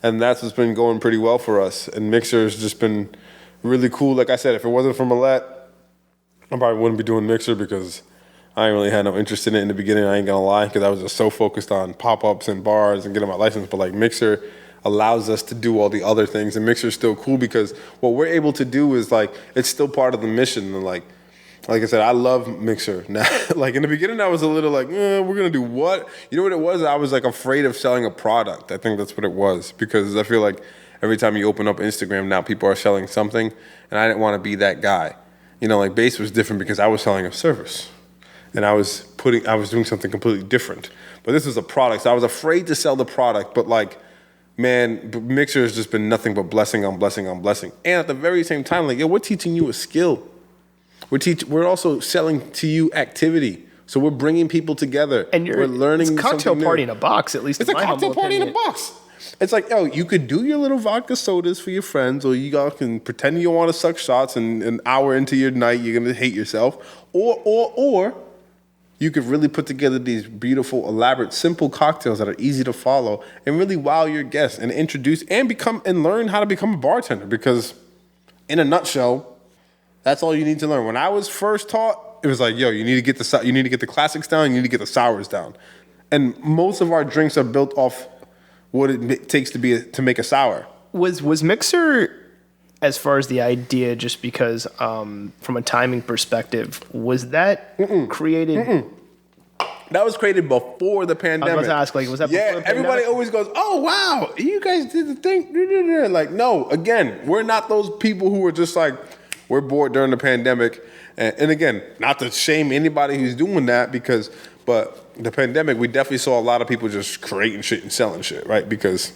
And that's what's been going pretty well for us. And Mixer has just been really cool. Like I said, if it wasn't for Millette, I probably wouldn't be doing Mixer because I ain't really had no interest in it in the beginning. I ain't gonna lie, because I was just so focused on pop-ups and bars and getting my license. But like Mixer allows us to do all the other things, and Mixer's still cool because what we're able to do is like it's still part of the mission. And like I said, I love Mixer. Now, like in the beginning, I was a little like, we're gonna do what? You know what it was? I was like afraid of selling a product. I think that's what it was, because I feel like every time you open up Instagram now, people are selling something, and I didn't want to be that guy. Like Base was different because I was selling a service. And I was doing something completely different. But this was a product, so I was afraid to sell the product. But like, man, Mixer has just been nothing but blessing on blessing on blessing. And at the very same time, like, we're teaching you a skill. We're also selling to you activity. So we're bringing people together. And we're learning. It's a cocktail party in a box, at least. It's a cocktail party in a box. It's like, you could do your little vodka sodas for your friends, or you all can pretend you want to suck shots, and an hour into your night, you're gonna hate yourself, or you could really put together these beautiful, elaborate, simple cocktails that are easy to follow and really wow your guests and introduce and learn how to become a bartender. Because in a nutshell, that's all you need to learn. When I was first taught, it was like, you need to get the classics down, you need to get the sours down. And most of our drinks are built off what it takes to make a sour. Was Mixer, as far as the idea, just because from a timing perspective, was that created? That was created before the pandemic. I was about to ask, like, was that before the pandemic? Everybody always goes, oh, wow, you guys did the thing. Like, no, again, we're not those people who were just like, we're bored during the pandemic. And again, not to shame anybody who's doing that but the pandemic, we definitely saw a lot of people just creating shit and selling shit, right? Because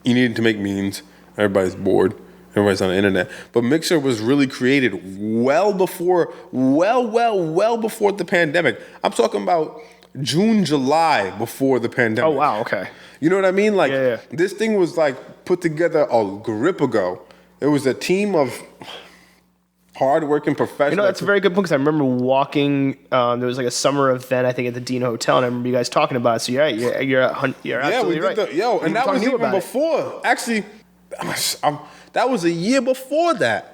you needed to make means. Everybody's bored. Everybody's on the internet. But Mixer was really created well before the pandemic. I'm talking about June, July before the pandemic. Oh, wow, okay. You know what I mean? Like, yeah. This thing was like put together a grip ago. It was a team of hard-working professionals. You know, that's a very good point because I remember walking. There was like a summer event, I think, at the Dean Hotel, and I remember you guys talking about it. So you're absolutely right. And that was even before. Actually, that was a year before that.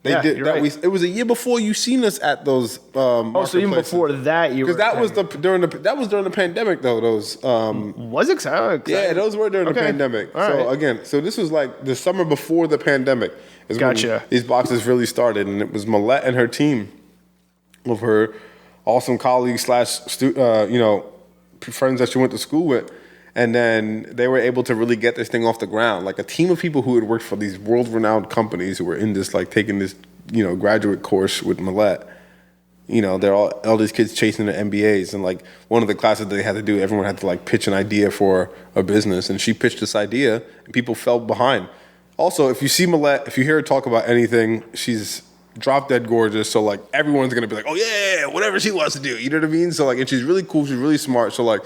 It was a year before you seen us at those. So even before that, you were because that was during the pandemic though. Those was exciting. Yeah, those were during the pandemic. All right. So this was like the summer before the pandemic. When these boxes really started, and it was Millette and her team, of her awesome colleagues / friends that she went to school with. And then they were able to really get this thing off the ground. Like a team of people who had worked for these world-renowned companies who were in this, like taking this, graduate course with Millette. They're all these kids chasing their MBAs. And like one of the classes that they had to do, everyone had to like pitch an idea for a business. And she pitched this idea and people fell behind. Also, if you see Millette, if you hear her talk about anything, she's drop dead gorgeous. So like everyone's going to be like, oh yeah, whatever she wants to do. You know what I mean? So like, and she's really cool. She's really smart. So like,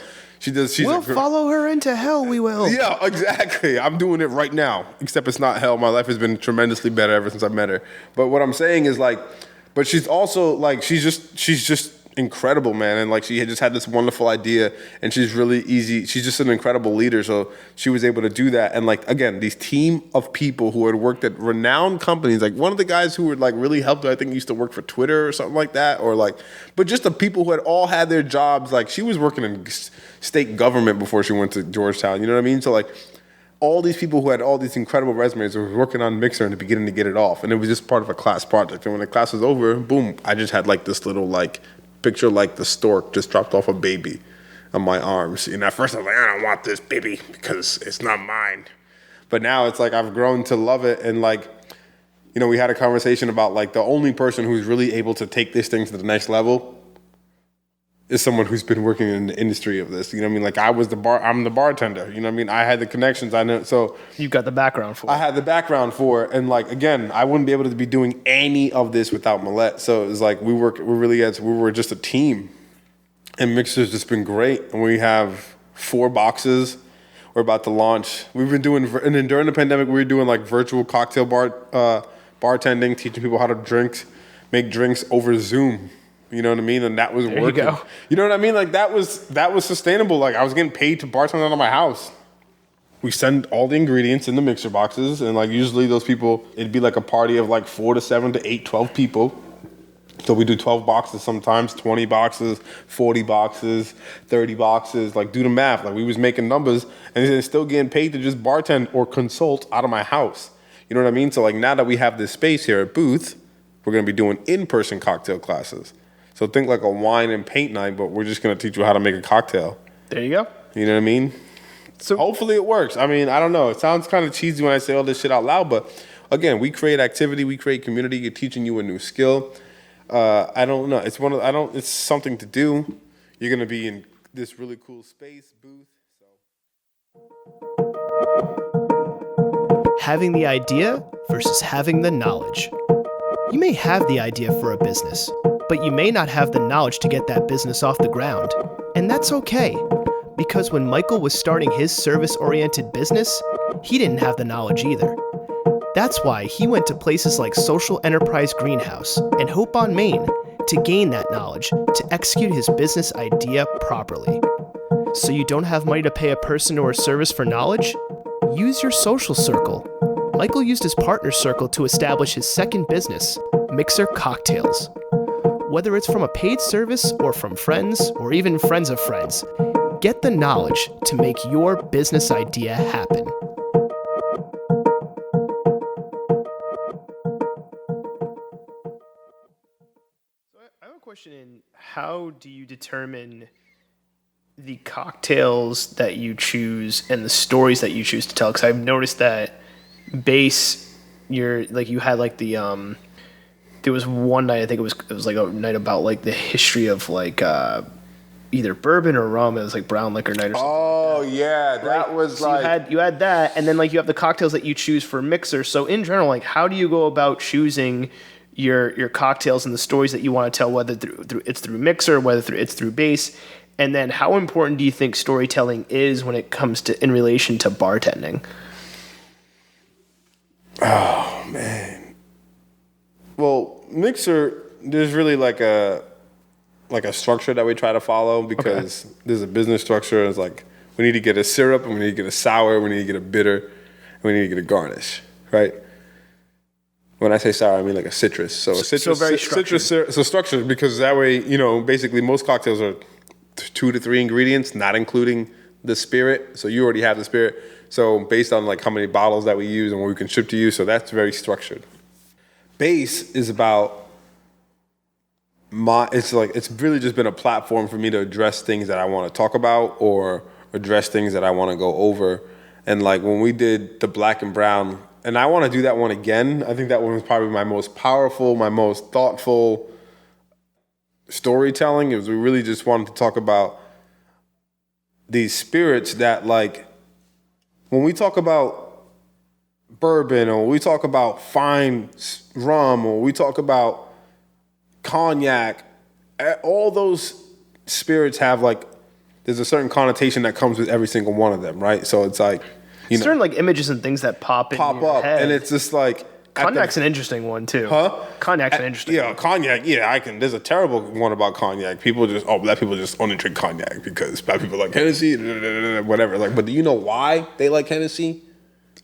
we'll follow her into hell, we will. Yeah, exactly. I'm doing it right now, except it's not hell. My life has been tremendously better ever since I met her. But what I'm saying is like, but she's also like, she's just incredible, man. And like, she had just had this wonderful idea and she's really easy. She's just an incredible leader. So she was able to do that. And like, again, these team of people who had worked at renowned companies, like one of the guys who would like really helped her, I think used to work for Twitter or something like that. Or like, but just the people who had all had their jobs, like she was working in state government before she went to Georgetown. You know what I mean? So like all these people who had all these incredible resumes were working on Mixer in the beginning to get it off. And it was just part of a class project. And when the class was over, boom, I just had like this little like picture like the stork just dropped off a baby on my arms. And at first I was like, I don't want this baby because it's not mine. But now it's like I've grown to love it. And like, we had a conversation about like the only person who's really able to take this thing to the next level is someone who's been working in the industry of this. You know what I mean? Like I'm the bartender. You know what I mean? I had the connections. I know. So you've got the background for it. I had the background for it. And like, again, I wouldn't be able to be doing any of this without Millette. So it was like, we were just a team, and Mixer's just been great. And we have 4 boxes. We're about to launch. We've been doing, and then during the pandemic, we were doing like virtual cocktail bartending, teaching people how to make drinks over Zoom. You know what I mean? And that was working. You go. You know what I mean? Like that was sustainable. Like I was getting paid to bartend out of my house. We send all the ingredients in the mixer boxes, and like usually those people, it'd be like a party of like 4 to 7 to 8, 12 people. So we do 12 boxes sometimes, 20 boxes, 40 boxes, 30 boxes. Like do the math. Like we was making numbers and then still getting paid to just bartend or consult out of my house. You know what I mean? So like now that we have this space here at Booth, we're going to be doing in-person cocktail classes. So think like a wine and paint night, but we're just going to teach you how to make a cocktail. There you go. You know what I mean? So hopefully it works. I mean, I don't know. It sounds kind of cheesy when I say all this shit out loud, but again, we create activity, we create community. You're teaching you a new skill. I don't know. It's something to do. You're going to be in this really cool space, Booth. Having the idea versus having the knowledge. You may have the idea for a business, but you may not have the knowledge to get that business off the ground. And that's okay, because when Michael was starting his service-oriented business, he didn't have the knowledge either. That's why he went to places like Social Enterprise Greenhouse and Hope on Main to gain that knowledge to execute his business idea properly. So you don't have money to pay a person or a service for knowledge? Use your social circle. Michael used his partner circle to establish his second business, Mixer Cocktails. Whether it's from a paid service or from friends or even friends of friends, get the knowledge to make your business idea happen. So I have a question in how do you determine the cocktails that you choose and the stories that you choose to tell? Because I've noticed that base, you had like the there was one night, I think it was like a night about like the history of like either bourbon or rum. It was like brown liquor night or something. Oh yeah, that was so like you had that, and then like you have the cocktails that you choose for mixer. So in general, like how do you go about choosing your cocktails and the stories that you want to tell, whether it's through mixer, whether it's through base, and then how important do you think storytelling is when it comes to in relation to bartending? Oh man. Well, mixer, there's really like a structure that we try to follow because there's a business structure. It's like we need to get a syrup, and we need to get a sour, we need to get a bitter, and we need to get a garnish, right? When I say sour, I mean like a citrus. So a citrus, so very structured. So structured because that way, basically most cocktails are 2 to 3 ingredients, not including the spirit. So you already have the spirit. So based on like how many bottles that we use and what we can ship to you, so that's very structured. Base is about it's really just been a platform for me to address things that I want to talk about or address things that I want to go over. And like when we did the black and brown, and I want to do that one again. I think that one was probably my most powerful, my most thoughtful storytelling. It was we really just wanted to talk about these spirits that like when we talk about bourbon or we talk about fine rum or we talk about cognac, all those spirits have like there's a certain connotation that comes with every single one of them, right? So it's like certain like images and things that pop up, head. And it's just like Cognac's an interesting one too. Huh? Cognac's an interesting one. Cognac. Yeah, I can. There's a terrible one about cognac. Black people just only drink cognac because black people like Hennessy, whatever. Like, but do you know why they like Hennessy?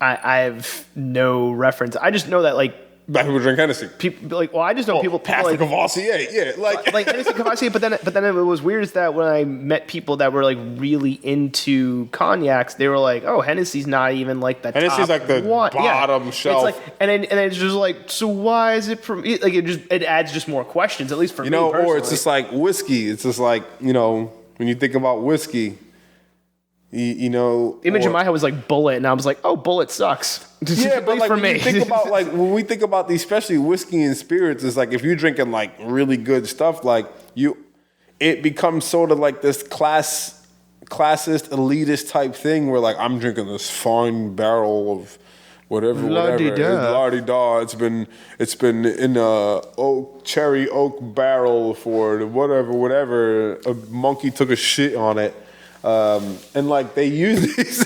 I have no reference. I just know that like black people drink Hennessy. People I just know people Pastor like Cavassier, yeah, like Hennessy Cavassier. But then it was weird is that when I met people that were like really into cognacs, they were like, "Oh, Hennessy's not even like the Hennessy's top like the one. bottom shelf." It's like, and it's just like, so why is it from? Like it adds just more questions, at least for me personally. Or it's just like whiskey. It's just like when you think about whiskey. Image in my head was like Bullet, and I was like, "Oh, Bullet sucks." Yeah, but like for when me. you think about like when we think about these, especially whiskey and spirits, it's like if you're drinking like really good stuff, like it becomes sort of like this classist, elitist type thing where like I'm drinking this fine barrel of whatever. La-di-da. It's been in a cherry oak barrel for whatever. A monkey took a shit on it. And like they use these.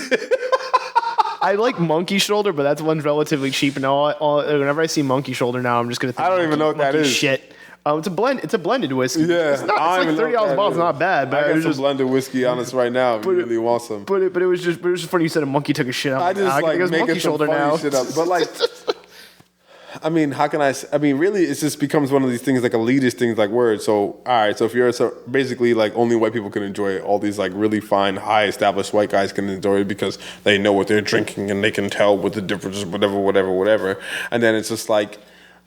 I like monkey shoulder, but that's one's relatively cheap. And whenever I see monkey shoulder now, I'm just gonna think I don't even know what that is. Shit. It's a blend. It's a blended whiskey. Yeah, it's like $30 a bottle. It's not bad. But I got some blended whiskey on us right now. If you really want some. But it was just funny. You said a monkey took a shit. I just like making monkey some shoulder funny now. Shit up. But like. I mean, really, it just becomes one of these things like elitist things like words. So, all right, so if you're basically like only white people can enjoy it, all these like really fine, high established white guys can enjoy it because they know what they're drinking and they can tell what the difference is, whatever. And then it's just like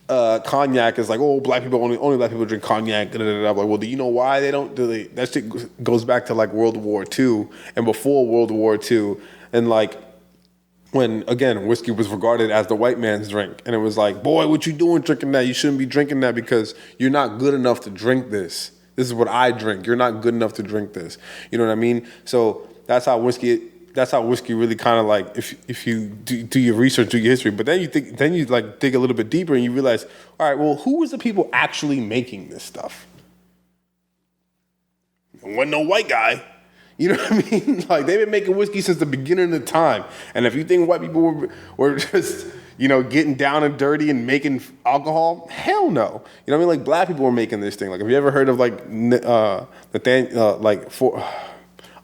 cognac is like, oh, black people only black people drink cognac. I'm like, well, do you know why they don't? That shit goes back to like World War II and before World War II, and like. When, again, whiskey was regarded as the white man's drink. And it was like, boy, what you doing drinking that? You shouldn't be drinking that because you're not good enough to drink this. This is what I drink. You're not good enough to drink this. You know what I mean? So that's how whiskey really kind of like, if you do your research, do your history. But then you like dig a little bit deeper and you realize, all right, well, who was the people actually making this stuff? It wasn't no white guy. You know what I mean? Like, they've been making whiskey since the beginning of time. And if you think white people were just, getting down and dirty and making alcohol, hell no. You know what I mean? Like, black people were making this thing. Like, have you ever heard of, like,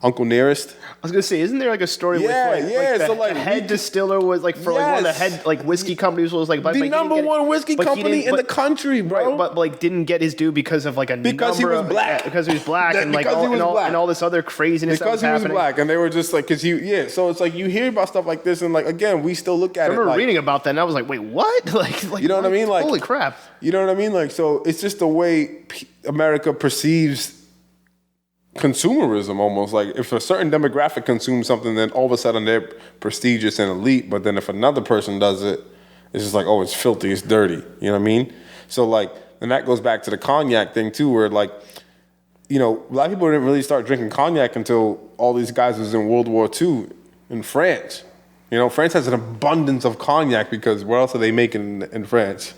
Uncle Nearest? I was gonna say, isn't there like a story with the head distiller was like for like one of the head like whiskey companies was like the number one whiskey company in the country, bro. Right, but like didn't get his due because of like because he was black, because he was black, and like all this other craziness because he was black, and they were just like so it's like you hear about stuff like this, and like again we still look at it. I remember reading about that, and I was like, wait, what? like you know what I mean? Like holy crap! You know what I mean? Like so it's just the way America perceives consumerism almost. Like if a certain demographic consumes something, then all of a sudden they're prestigious and elite. But then if another person does it, it's just like, oh, it's filthy, it's dirty. You know what I mean? So like, and that goes back to the cognac thing too, where like, you know, a lot of people didn't really start drinking cognac until all these guys was in World War II in France. You know, France has an abundance of cognac because what else are they making in France?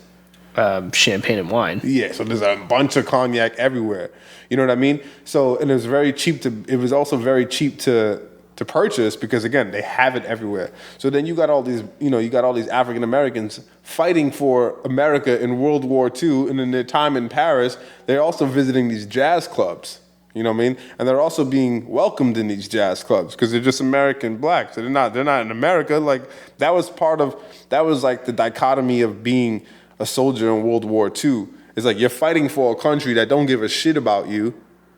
Champagne and wine. Yeah, so there's a bunch of cognac everywhere. You know what I mean? So, and it was also very cheap to purchase because again, they have it everywhere. So then you got all these African Americans fighting for America in World War II, and in their time in Paris, they're also visiting these jazz clubs. You know what I mean? And they're also being welcomed in these jazz clubs because they're just American blacks. So they're not in America. Like that was like the dichotomy of being a soldier in World War II. It's like you're fighting for a country that don't give a shit about you.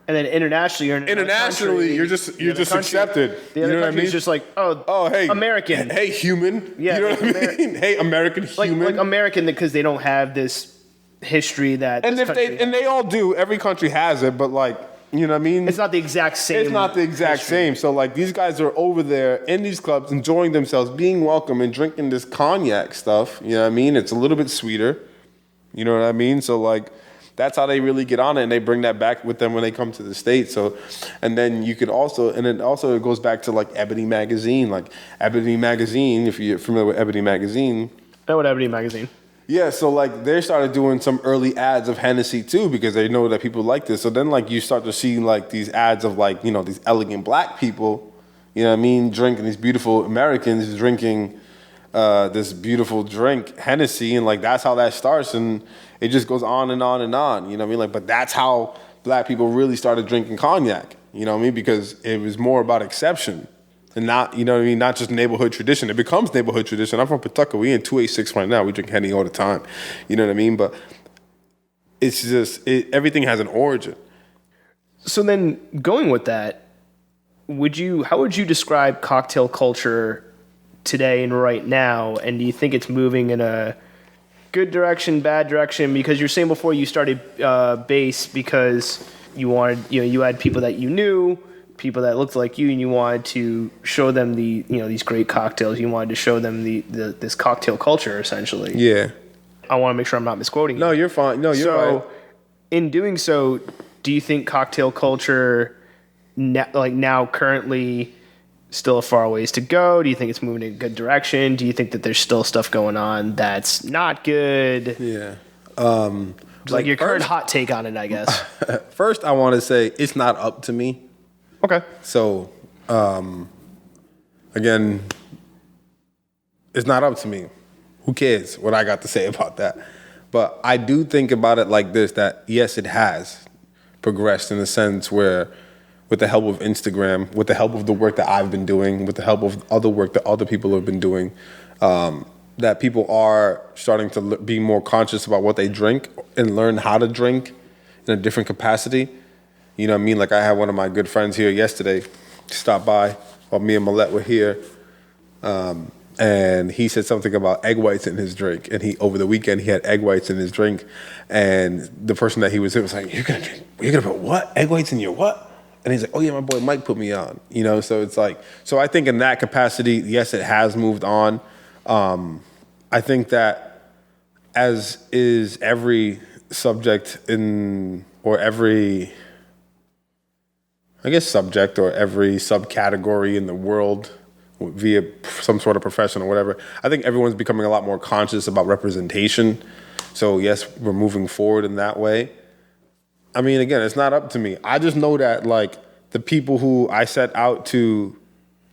And then internationally, you're just accepted. The other you know what I mean? Just like, oh, hey, American. Hey, human. Yeah, you know what I mean? Hey, American human. Like American because they don't have this history that. And they all do. Every country has it, but like, you know what I mean? It's not the exact same. It's not the exact same. So like these guys are over there in these clubs enjoying themselves, being welcome and drinking this cognac stuff. You know what I mean? It's a little bit sweeter. You know what I mean? So like that's how they really get on it, and they bring that back with them when they come to the States. So, and then you could also, and it goes back to like Ebony Magazine. Like Ebony Magazine, if you're familiar with Ebony Magazine. I know what Ebony Magazine. Yeah, so like they started doing some early ads of Hennessy too because they know that people like this. So then like you start to see like these ads of like, you know, these elegant black people, you know what I mean, drinking, these beautiful Americans drinking this beautiful drink, Hennessy, and like that's how that starts, and it just goes on and on and on, you know what I mean? Like, but that's how black people really started drinking cognac, you know what I mean? Because it was more about exception and not, you know what I mean, not just neighborhood tradition. It becomes neighborhood tradition. I'm from Pawtucket. We in 286 right now. We drink Henny all the time, you know what I mean? But it's just, everything has an origin. So then going with that, how would you describe cocktail culture today and right now, and do you think it's moving in a good direction, bad direction? Because you're saying before you started Base because you had people that you knew, people that looked like you, and you wanted to show them these great cocktails. You wanted to show them this cocktail culture essentially. Yeah. I want to make sure I'm not misquoting. No, you're fine. No, you're right. In doing so, do you think cocktail culture now currently still a far ways to go? Do you think it's moving in a good direction? Do you think that there's still stuff going on that's not good? Yeah. Like your current hot take on it, I guess. First, I want to say it's not up to me. Okay. So, again, it's not up to me. Who cares what I got to say about that? But I do think about it like this, that yes, it has progressed in a sense where with the help of Instagram, with the help of the work that I've been doing, with the help of other work that other people have been doing, that people are starting to be more conscious about what they drink and learn how to drink in a different capacity. You know what I mean? Like I had one of my good friends here yesterday stop by while me and Millette were here. And he said something about egg whites in his drink. And over the weekend, he had egg whites in his drink. And the person that he was with was like, you're gonna put what? Egg whites in your what? And he's like, oh yeah, my boy Mike put me on. You know, so it's like, so I think in that capacity, yes, it has moved on. I think that as is every subject or every subcategory in the world via some sort of profession or whatever, I think everyone's becoming a lot more conscious about representation. So yes, we're moving forward in that way. I mean, again, it's not up to me. I just know that like the people who I set out to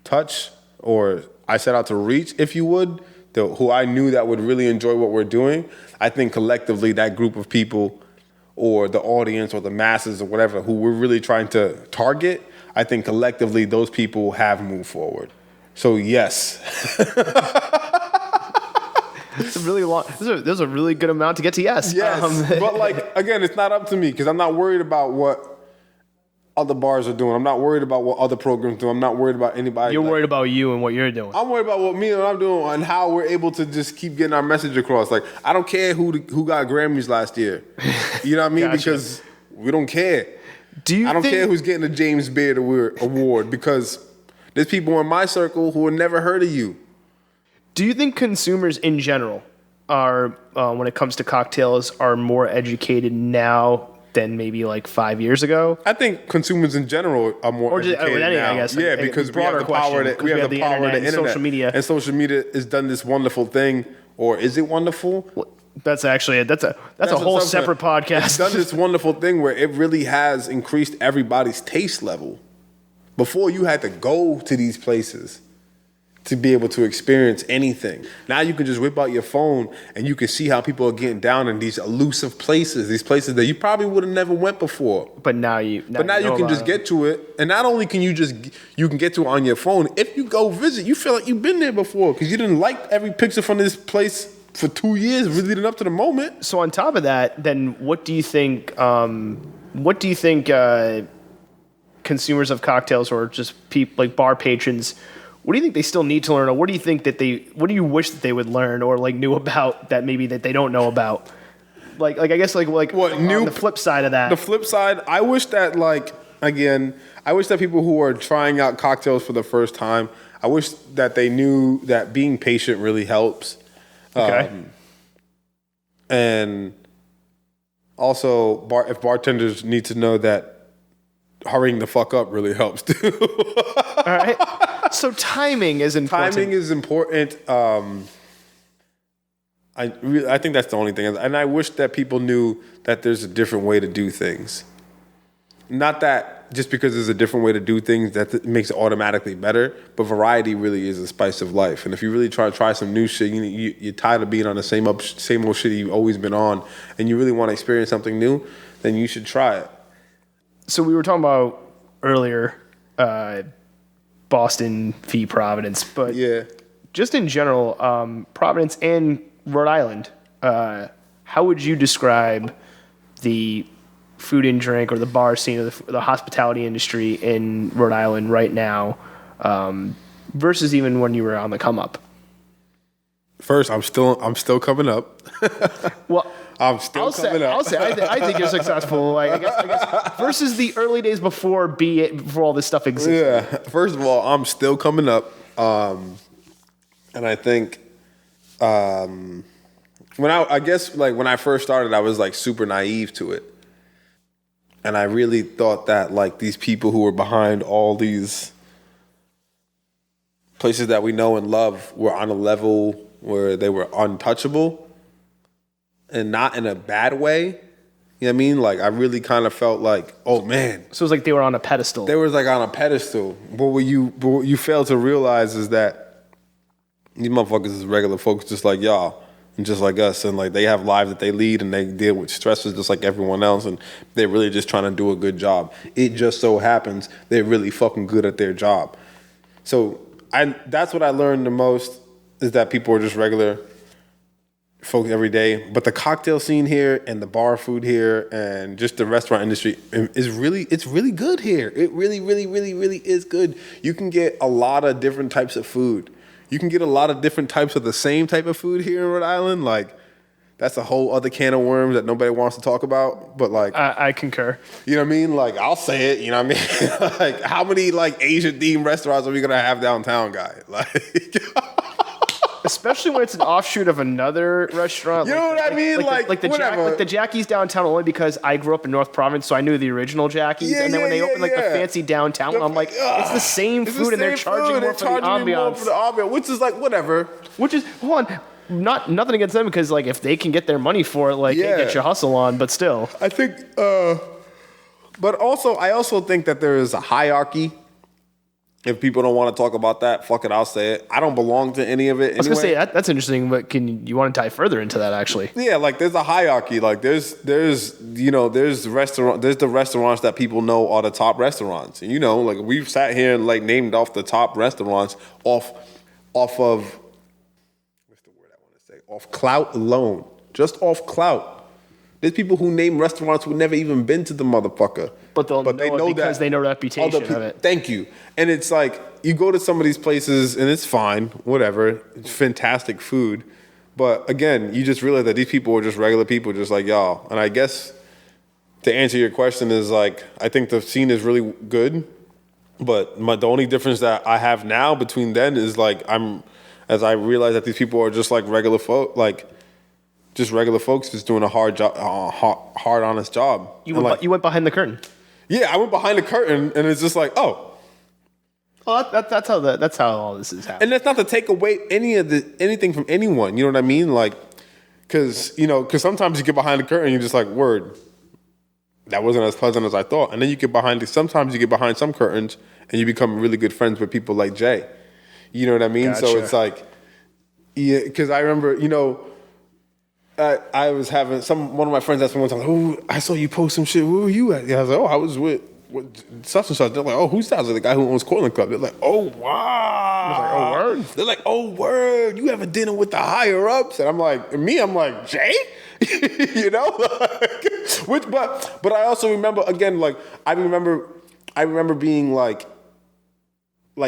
touch or I set out to reach, if you would, who I knew that would really enjoy what we're doing, I think collectively that group of people or the audience or the masses or whatever who we're really trying to target, I think collectively those people have moved forward. So yes. It's a really long. There's a really good amount to get to yes. Yes, but like again, it's not up to me because I'm not worried about what other bars are doing. I'm not worried about what other programs do. I'm not worried about anybody. You're worried about you and what you're doing. I'm worried about what I'm doing and how we're able to just keep getting our message across. Like I don't care who got Grammys last year. You know what I mean? Gotcha. Because we don't care. I don't care who's getting a James Beard award because there's people in my circle who have never heard of you. Do you think consumers in general are, when it comes to cocktails, are more educated now than maybe like 5 years ago? I think consumers in general are more educated now. I guess. Yeah, because we have the power of the internet. Social media. And social media has done this wonderful thing. Or is it wonderful? That's actually that's a whole separate podcast. It's done this wonderful thing where it really has increased everybody's taste level. Before you had to go to these places to be able to experience anything. Now you can just whip out your phone and you can see how people are getting down in these elusive places, these places that you probably would have never went before. But now you can just get to it. And not only can you can get to it on your phone, if you go visit, you feel like you've been there before because you didn't like every picture from this place for 2 years leading up to the moment. So on top of that, then what do you think consumers of cocktails or just people like bar patrons, what do you think they still need to learn, or what do you wish that they would learn or like knew about that maybe that they don't know about? Like I guess like what new, on the flip side of that. The flip side, I wish that people who are trying out cocktails for the first time, I wish that they knew that being patient really helps. Okay. And also, if bartenders need to know that hurrying the fuck up really helps too. All right. So timing is important. Timing is important. I think that's the only thing. And I wish that people knew that there's a different way to do things. Not that just because there's a different way to do things that makes it automatically better, but variety really is the spice of life. And if you really try some new shit, you're tired of being on the same old shit you've always been on, and you really want to experience something new, then you should try it. So we were talking about earlier Boston v. Providence, but yeah, just in general, Providence and Rhode Island, how would you describe the food and drink or the bar scene or the hospitality industry in Rhode Island right now versus even when you were on the come up? First, I'm still coming up. Well, I'm still coming up. I think you're successful. Like, I guess versus the early days before all this stuff existed. Yeah. First of all, I'm still coming up, and I think when I first started, I was like super naive to it, and I really thought that like these people who were behind all these places that we know and love were on a level where they were untouchable. And not in a bad way. You know what I mean? Like, I really kind of felt like, oh, man. So it was like they were on a pedestal. They were like on a pedestal. But what you fail to realize is that these motherfuckers is regular folks just like y'all and just like us. And, like, they have lives that they lead and they deal with stresses just like everyone else. And they're really just trying to do a good job. It just so happens they're really fucking good at their job. So that's what I learned the most is that people are just regular folks every day, but the cocktail scene here and the bar food here and just the restaurant industry is really good here. It really, really, really, really is good. You can get a lot of different types of food. You can get a lot of different types of the same type of food here in Rhode Island. Like, that's a whole other can of worms that nobody wants to talk about. But like, I concur. You know what I mean? Like, I'll say it. You know what I mean? Like, how many like Asian themed restaurants are we gonna have downtown, guy? Like. Especially when it's an offshoot of another restaurant. You know what I mean? Like the Jackie's downtown only because I grew up in North Providence, so I knew the original Jackie's. And then when they opened the fancy downtown, I'm like, it's the same food and they're charging more for the ambiance. Which is like, whatever. Hold on. Nothing against them because like if they can get their money for it, like hey, get your hustle on, but still. I think but also I also think that there is a hierarchy. If people don't want to talk about that, fuck it, I'll say it. I don't belong to any of it anyway. I was going to say, that's interesting, but you want to dive further into that, actually? Yeah, like, there's a hierarchy. Like, there's the restaurants that people know are the top restaurants. And, like, we've sat here and, like, named off the top restaurants off of, what's the word I want to say? Off clout alone. Just off clout. There's people who name restaurants who never even been to the motherfucker. But they know because they know the reputation of it. Thank you. And it's like, you go to some of these places and it's fine, whatever. It's fantastic food. But again, you just realize that these people are just regular people just like y'all. And I guess to answer your question is like, I think the scene is really good, but the only difference that I have now between then is like as I realize that these people are just like regular folk, like just regular folks just doing a hard job, hard honest job. You went behind the curtain. Yeah, I went behind the curtain, and it's just like, oh. Well, that's how all this is happening. And that's not to take away anything from anyone. You know what I mean? Like, because sometimes you get behind the curtain and you're just like, word, that wasn't as pleasant as I thought. And then sometimes you get behind some curtains and you become really good friends with people like Jay. You know what I mean? Gotcha. So it's like, yeah, because I remember, I was having one of my friends asked me one time, "Oh, I saw you post some shit. Where were you at?" Yeah, I was like, "Oh, I was with such and such." They're like, "Oh, who's that?" I was like, "The guy who owns Cortland Club." They're like, "Oh, wow." I was like, "Oh, word." They're like, "Oh, word. You have a dinner with the higher ups?" And I'm like, Jay, but I also remember again, like I remember being like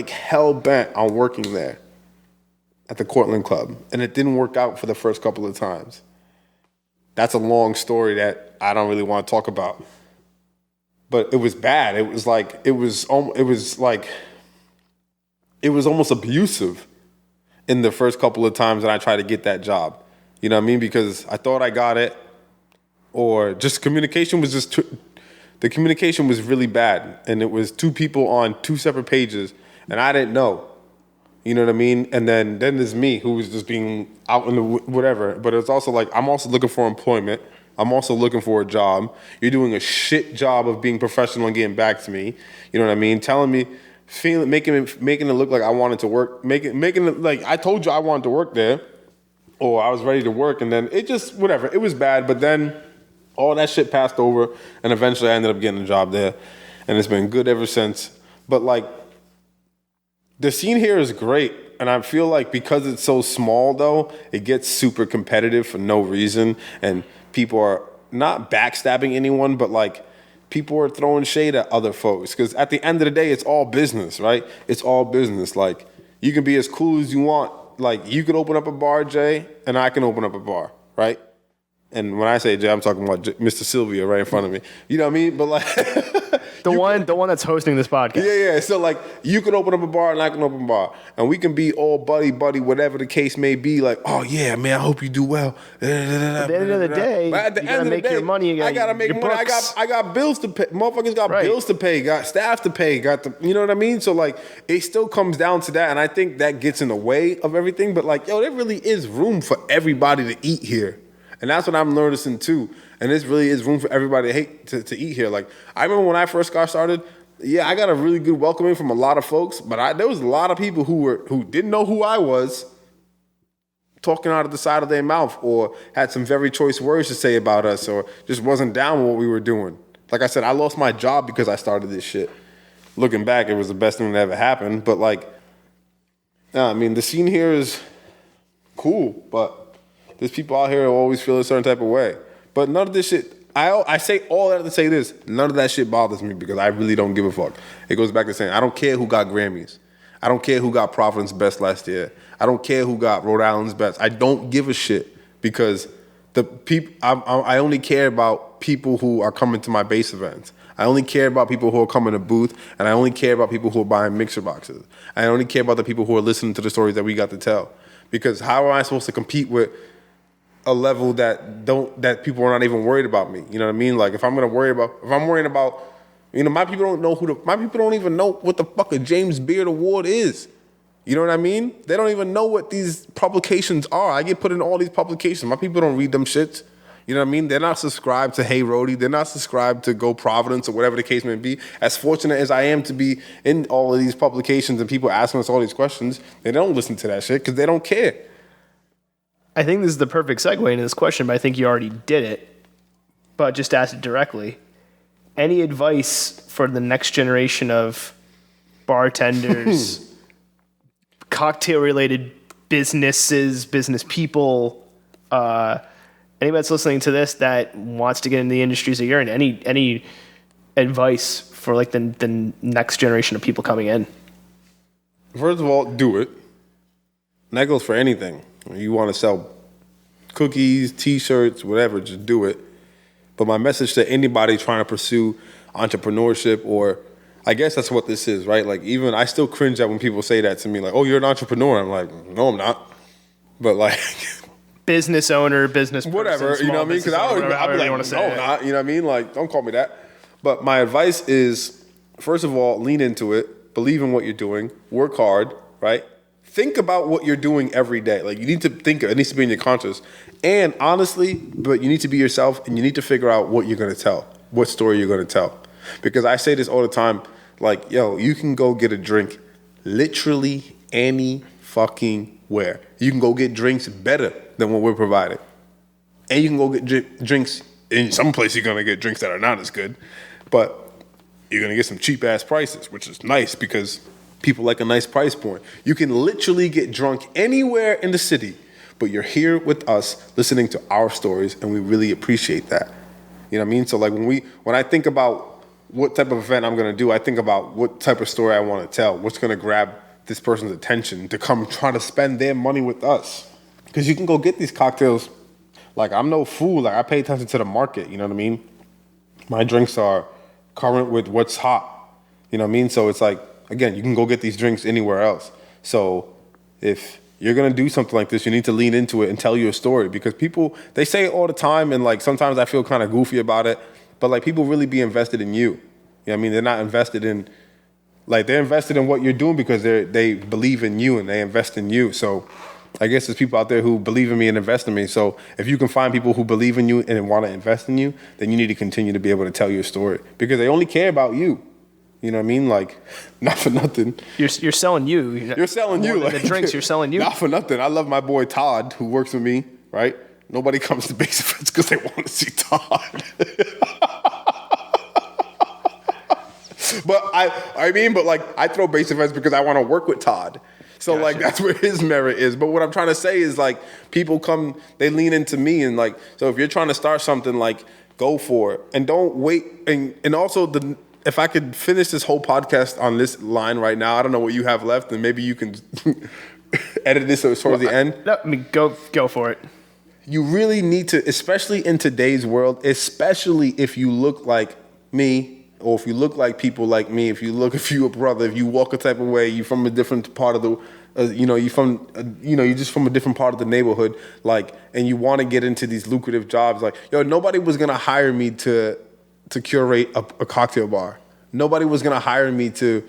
hell bent on working there at the Cortland Club, and it didn't work out for the first couple of times. That's a long story that I don't really want to talk about. But it was bad. It was almost abusive in the first couple of times that I tried to get that job. You know what I mean? Because I thought I got it, or just the communication was really bad, and it was two people on two separate pages, and I didn't know. You know what I mean? And then there's me, who was just being out in the whatever. But it's also like, I'm also looking for employment. I'm also looking for a job. You're doing a shit job of being professional and getting back to me. You know what I mean? Telling me, making it look like I wanted to work, making it like I told you I wanted to work there, or I was ready to work, and then it just whatever. It was bad, but then all that shit passed over, and eventually I ended up getting a job there, and it's been good ever since. But like, the scene here is great, and I feel like because it's so small, though, it gets super competitive for no reason, and people are not backstabbing anyone, but like people are throwing shade at other folks. Because at the end of the day, it's all business, right? It's all business. Like, you can be as cool as you want. Like, you could open up a bar, Jay, and I can open up a bar, right? And when I say Jay, I'm talking about Mr. Sylvia right in front of me. You know what I mean? But like... The one that's hosting this podcast. Yeah. So like, you can open up a bar and I can open a bar, and we can be all buddy, whatever the case may be. Like, oh yeah, man, I hope you do well. At the end of the day, you gotta make your money. I gotta make money. I got bills to pay. Motherfuckers got bills to pay. Got staff to pay. You know what I mean? So like, it still comes down to that, and I think that gets in the way of everything. But like, there really is room for everybody to eat here, and that's what I'm noticing too. And this really is room for everybody to eat here. Like, I remember when I first got started, yeah, I got a really good welcoming from a lot of folks, but there was a lot of people who didn't know who I was, talking out of the side of their mouth, or had some very choice words to say about us, or just wasn't down with what we were doing. Like I said, I lost my job because I started this shit. Looking back, it was the best thing that ever happened. But like, I mean, the scene here is cool, but there's people out here who always feel a certain type of way. But none of this shit, I say all that to say this, none of that shit bothers me because I really don't give a fuck. It goes back to saying, I don't care who got Grammys. I don't care who got Providence Best last year. I don't care who got Rhode Island's Best. I don't give a shit because the people, I only care about people who are coming to my base events. I only care about people who are coming to booth, and I only care about people who are buying mixer boxes. I only care about the people who are listening to the stories that we got to tell. Because how am I supposed to compete with a level that people are not even worried about me? You know what I mean? Like, if I'm worrying about, my people don't know my people don't even know what the fuck a James Beard Award is. You know what I mean? They don't even know what these publications are. I get put in all these publications. My people don't read them shits. You know what I mean? They're not subscribed to Hey Roadie. They're not subscribed to Go Providence or whatever the case may be. As fortunate as I am to be in all of these publications and people asking us all these questions, they don't listen to that shit because they don't care. I think this is the perfect segue into this question, but I think you already did it. But just ask it directly. Any advice for the next generation of bartenders, cocktail-related businesses, business people, anybody that's listening to this that wants to get in the industries that you're in? Any advice for like the next generation of people coming in? First of all, do it. And that goes for anything. You want to sell cookies, T-shirts, whatever, just do it. But my message to anybody trying to pursue entrepreneurship, or I guess that's what this is, right? Like, even I still cringe at when people say that to me, like, oh, you're an entrepreneur. I'm like, no, I'm not. But like, business owner, business person, whatever, you know what I mean? Because I'll be like, no, I'm not, you know what I mean? Like, don't call me that. But my advice is, first of all, lean into it, believe in what you're doing, work hard, right? Think about what you're doing every day. Like, you need to think, it needs to be in your conscious. And honestly, but you need to be yourself, and you need to figure out what you're going to tell, what story you're going to tell. Because I say this all the time, like, yo, you can go get a drink literally any fucking where. You can go get drinks better than what we're providing. And you can go get drinks, in some place you're going to get drinks that are not as good, but you're going to get some cheap ass prices, which is nice because people like a nice price point. You can literally get drunk anywhere in the city, but you're here with us listening to our stories, and we really appreciate that. You know what I mean? So like when I think about what type of event I'm going to do, I think about what type of story I want to tell, what's going to grab this person's attention to come try to spend their money with us. Because you can go get these cocktails. Like, I'm no fool. Like, I pay attention to the market, you know what I mean? My drinks are current with what's hot, you know what I mean? So it's like, again, you can go get these drinks anywhere else. So if you're going to do something like this, you need to lean into it and tell your story, because people, they say it all the time, and like sometimes I feel kind of goofy about it, but like people really be invested in you. You know what I mean? They're not invested in, like, they're invested in what you're doing because they believe in you and they invest in you. So I guess there's people out there who believe in me and invest in me. So if you can find people who believe in you and want to invest in you, then you need to continue to be able to tell your story, because they only care about you. You know what I mean? Like, not for nothing. You're selling you. You're selling you. Like, the drinks, you're selling you. Not for nothing. I love my boy Todd, who works with me, right? Nobody comes to base events because they want to see Todd. But I throw base events because I want to work with Todd. So gotcha. Like, that's where his merit is. But what I'm trying to say is, like, people come, they lean into me, and like, so if you're trying to start something, like, go for it, and don't wait. And also if I could finish this whole podcast on this line right now, I don't know what you have left, and maybe you can edit this towards the end. No, I mean, go for it. You really need to, especially in today's world, especially if you look like me, or if you look like people like me, if you're a brother, if you walk a type of way, you're from a different part of the, you're just from a different part of the neighborhood, like, and you want to get into these lucrative jobs, like, yo, nobody was gonna hire me to curate a cocktail bar. Nobody was gonna hire me to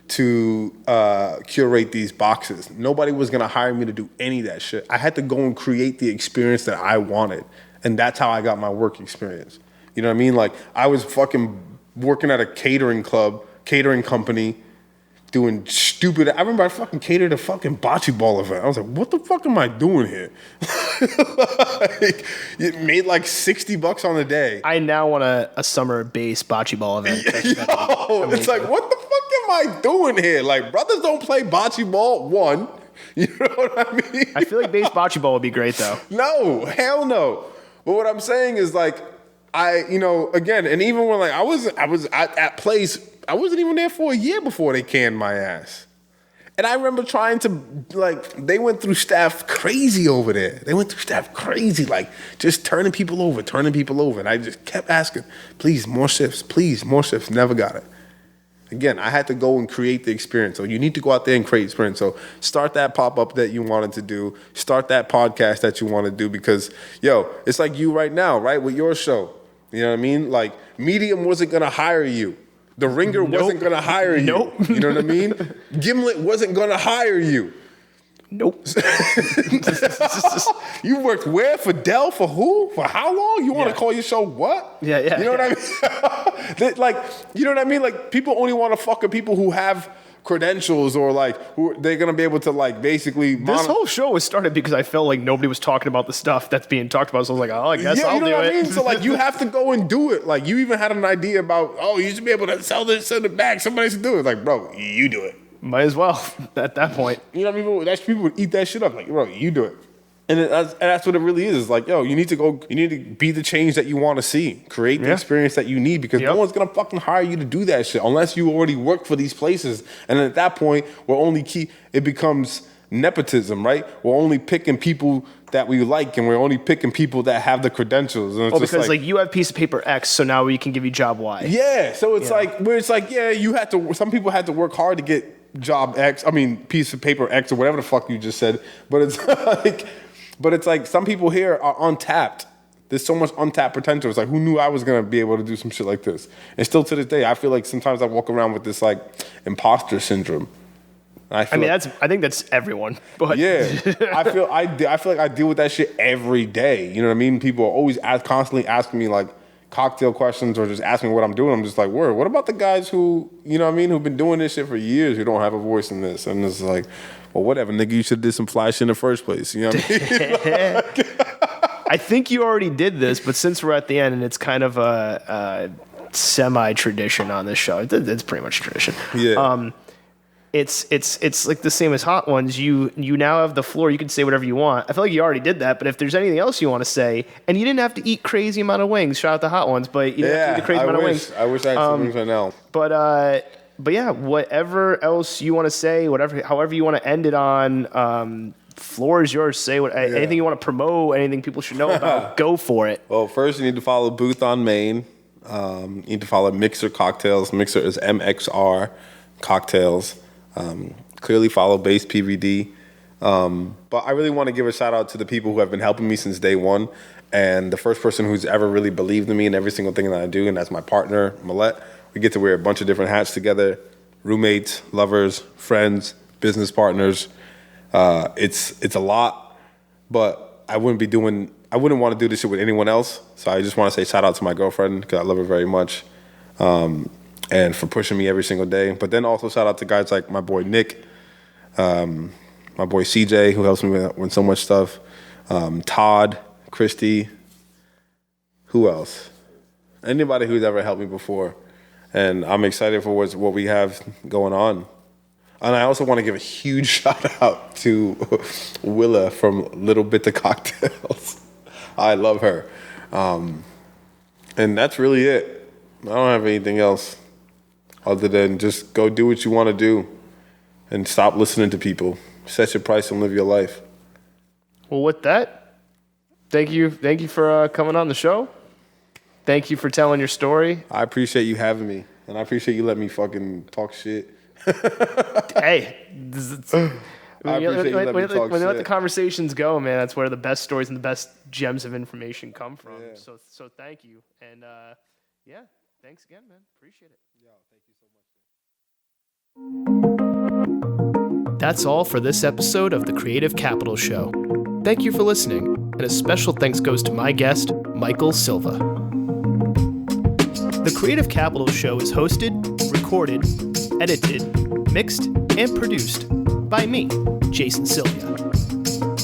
curate these boxes. Nobody was gonna hire me to do any of that shit. I had to go and create the experience that I wanted, and that's how I got my work experience. You know what I mean? Like, I was fucking working at a catering company, doing stupid. I remember I fucking catered a fucking bocce ball event. I was like, what the fuck am I doing here? Like, it made like $60 on the day. I now want a summer base bocce ball event. Yo, it's like, what the fuck am I doing here? Like, brothers don't play bocce ball, one. You know what I mean? I feel like base bocce ball would be great, though. No, hell no. But what I'm saying is, like, again, and even when, like, I was at place, I wasn't even there for a year before they canned my ass. And I remember trying to, like, they went through staff crazy over there. They went through staff crazy, like, just turning people over. And I just kept asking, please, more shifts, never got it. Again, I had to go and create the experience. So you need to go out there and create experience. So start that pop-up that you wanted to do. Start that podcast that you want to do, because, yo, it's like you right now, right, with your show. You know what I mean? Like, Medium wasn't going to hire you. The Ringer wasn't going to hire you. Nope. You know what I mean? Gimlet wasn't going to hire you. Nope. You worked where? For Dell? For who? For how long? You want to call your show what? Yeah. You know what I mean? Like, you know what I mean? Like, people only want to fuck with people who have credentials, or like, who they're going to be able to, like, basically... This whole show was started because I felt like nobody was talking about the stuff that's being talked about. So I was like, oh, I guess I'll do it. You know what I mean? So, like, you have to go and do it. Like, you even had an idea about, oh, you should be able to send it back. Somebody should do it. Like, bro, you do it. Might as well at that point. You know what I mean? People would eat that shit up. Like, bro, you do it. And that's what it really is. It's like, yo, you need to be the change that you want to see. Create the experience that you need, because no one's going to fucking hire you to do that shit unless you already work for these places. And at that point, it becomes nepotism, right? We're only picking people that we like, and we're only picking people that have the credentials. And it's just because like you have piece of paper X, so now we can give you job Y. Yeah, so it's like where it's like, yeah, you had to. Some people had to work hard to get job X. I mean, piece of paper X or whatever the fuck you just said. But it's like some people here are untapped. There's so much untapped potential. It's like, who knew I was gonna be able to do some shit like this? And still to this day, I feel like sometimes I walk around with this like imposter syndrome. I think that's everyone. But yeah, I feel like I deal with that shit every day. You know what I mean? People are always constantly asking me like cocktail questions or just asking me what I'm doing. I'm just like, word. What about the guys who, you know what I mean, who've been doing this shit for years who don't have a voice in this? And it's like, well, whatever, nigga. You should have did some fly shit in the first place. You know what I mean? I think you already did this, but since we're at the end and it's kind of a semi-tradition on this show, it's pretty much tradition. Yeah. It's like the same as Hot Ones. You now have the floor. You can say whatever you want. I feel like you already did that, but if there's anything else you want to say, and you didn't have to eat crazy amount of wings. Shout out to Hot Ones, but you didn't have to eat the crazy amount of wings. I wish I had some wings right now. But yeah, whatever else you want to say, however you want to end it on. Floor is yours. Say anything you want to promote, anything people should know about. Go for it. Well, first you need to follow Booth on Main. You need to follow Mixer Cocktails. Mixer is MXR Cocktails. Clearly follow Base PVD. But I really want to give a shout out to the people who have been helping me since day one. And the first person who's ever really believed in me in every single thing that I do, and that's my partner, Millette. We get to wear a bunch of different hats together. Roommates, lovers, friends, business partners. It's a lot, but I wouldn't want to do this shit with anyone else. So I just want to say shout out to my girlfriend because I love her very much. And for pushing me every single day. But then also shout out to guys like my boy Nick, my boy CJ, who helps me with so much stuff. Todd, Christy, who else? Anybody who's ever helped me before. And I'm excited for what we have going on. And I also want to give a huge shout out to Willa from Little Bit of Cocktails. I love her. And that's really it. I don't have anything else other than just go do what you want to do and stop listening to people. Set your price and live your life. Well, with that, thank you for coming on the show. Thank you for telling your story. I appreciate you having me, and I appreciate you letting me fucking talk shit. Hey, when you let the conversations go, man, that's where the best stories and the best gems of information come from. Yeah. So thank you, and yeah, thanks again, man. Appreciate it. Yeah, thank you so much. That's all for this episode of the Creative Capital Show. Thank you for listening, and a special thanks goes to my guest, Michael Silva. The Creative Capital Show is hosted, recorded, edited, mixed, and produced by me, Jason Sylvia.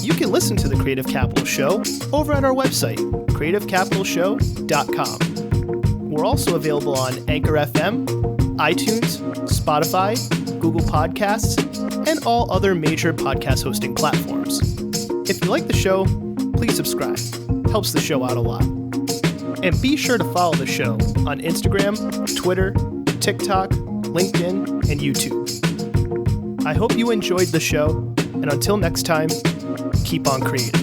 You can listen to the Creative Capital Show over at our website, creativecapitalshow.com. We're also available on Anchor FM, iTunes, Spotify, Google Podcasts, and all other major podcast hosting platforms. If you like the show, please subscribe. Helps the show out a lot. And be sure to follow the show on Instagram, Twitter, TikTok, LinkedIn, and YouTube. I hope you enjoyed the show, and until next time, keep on creating.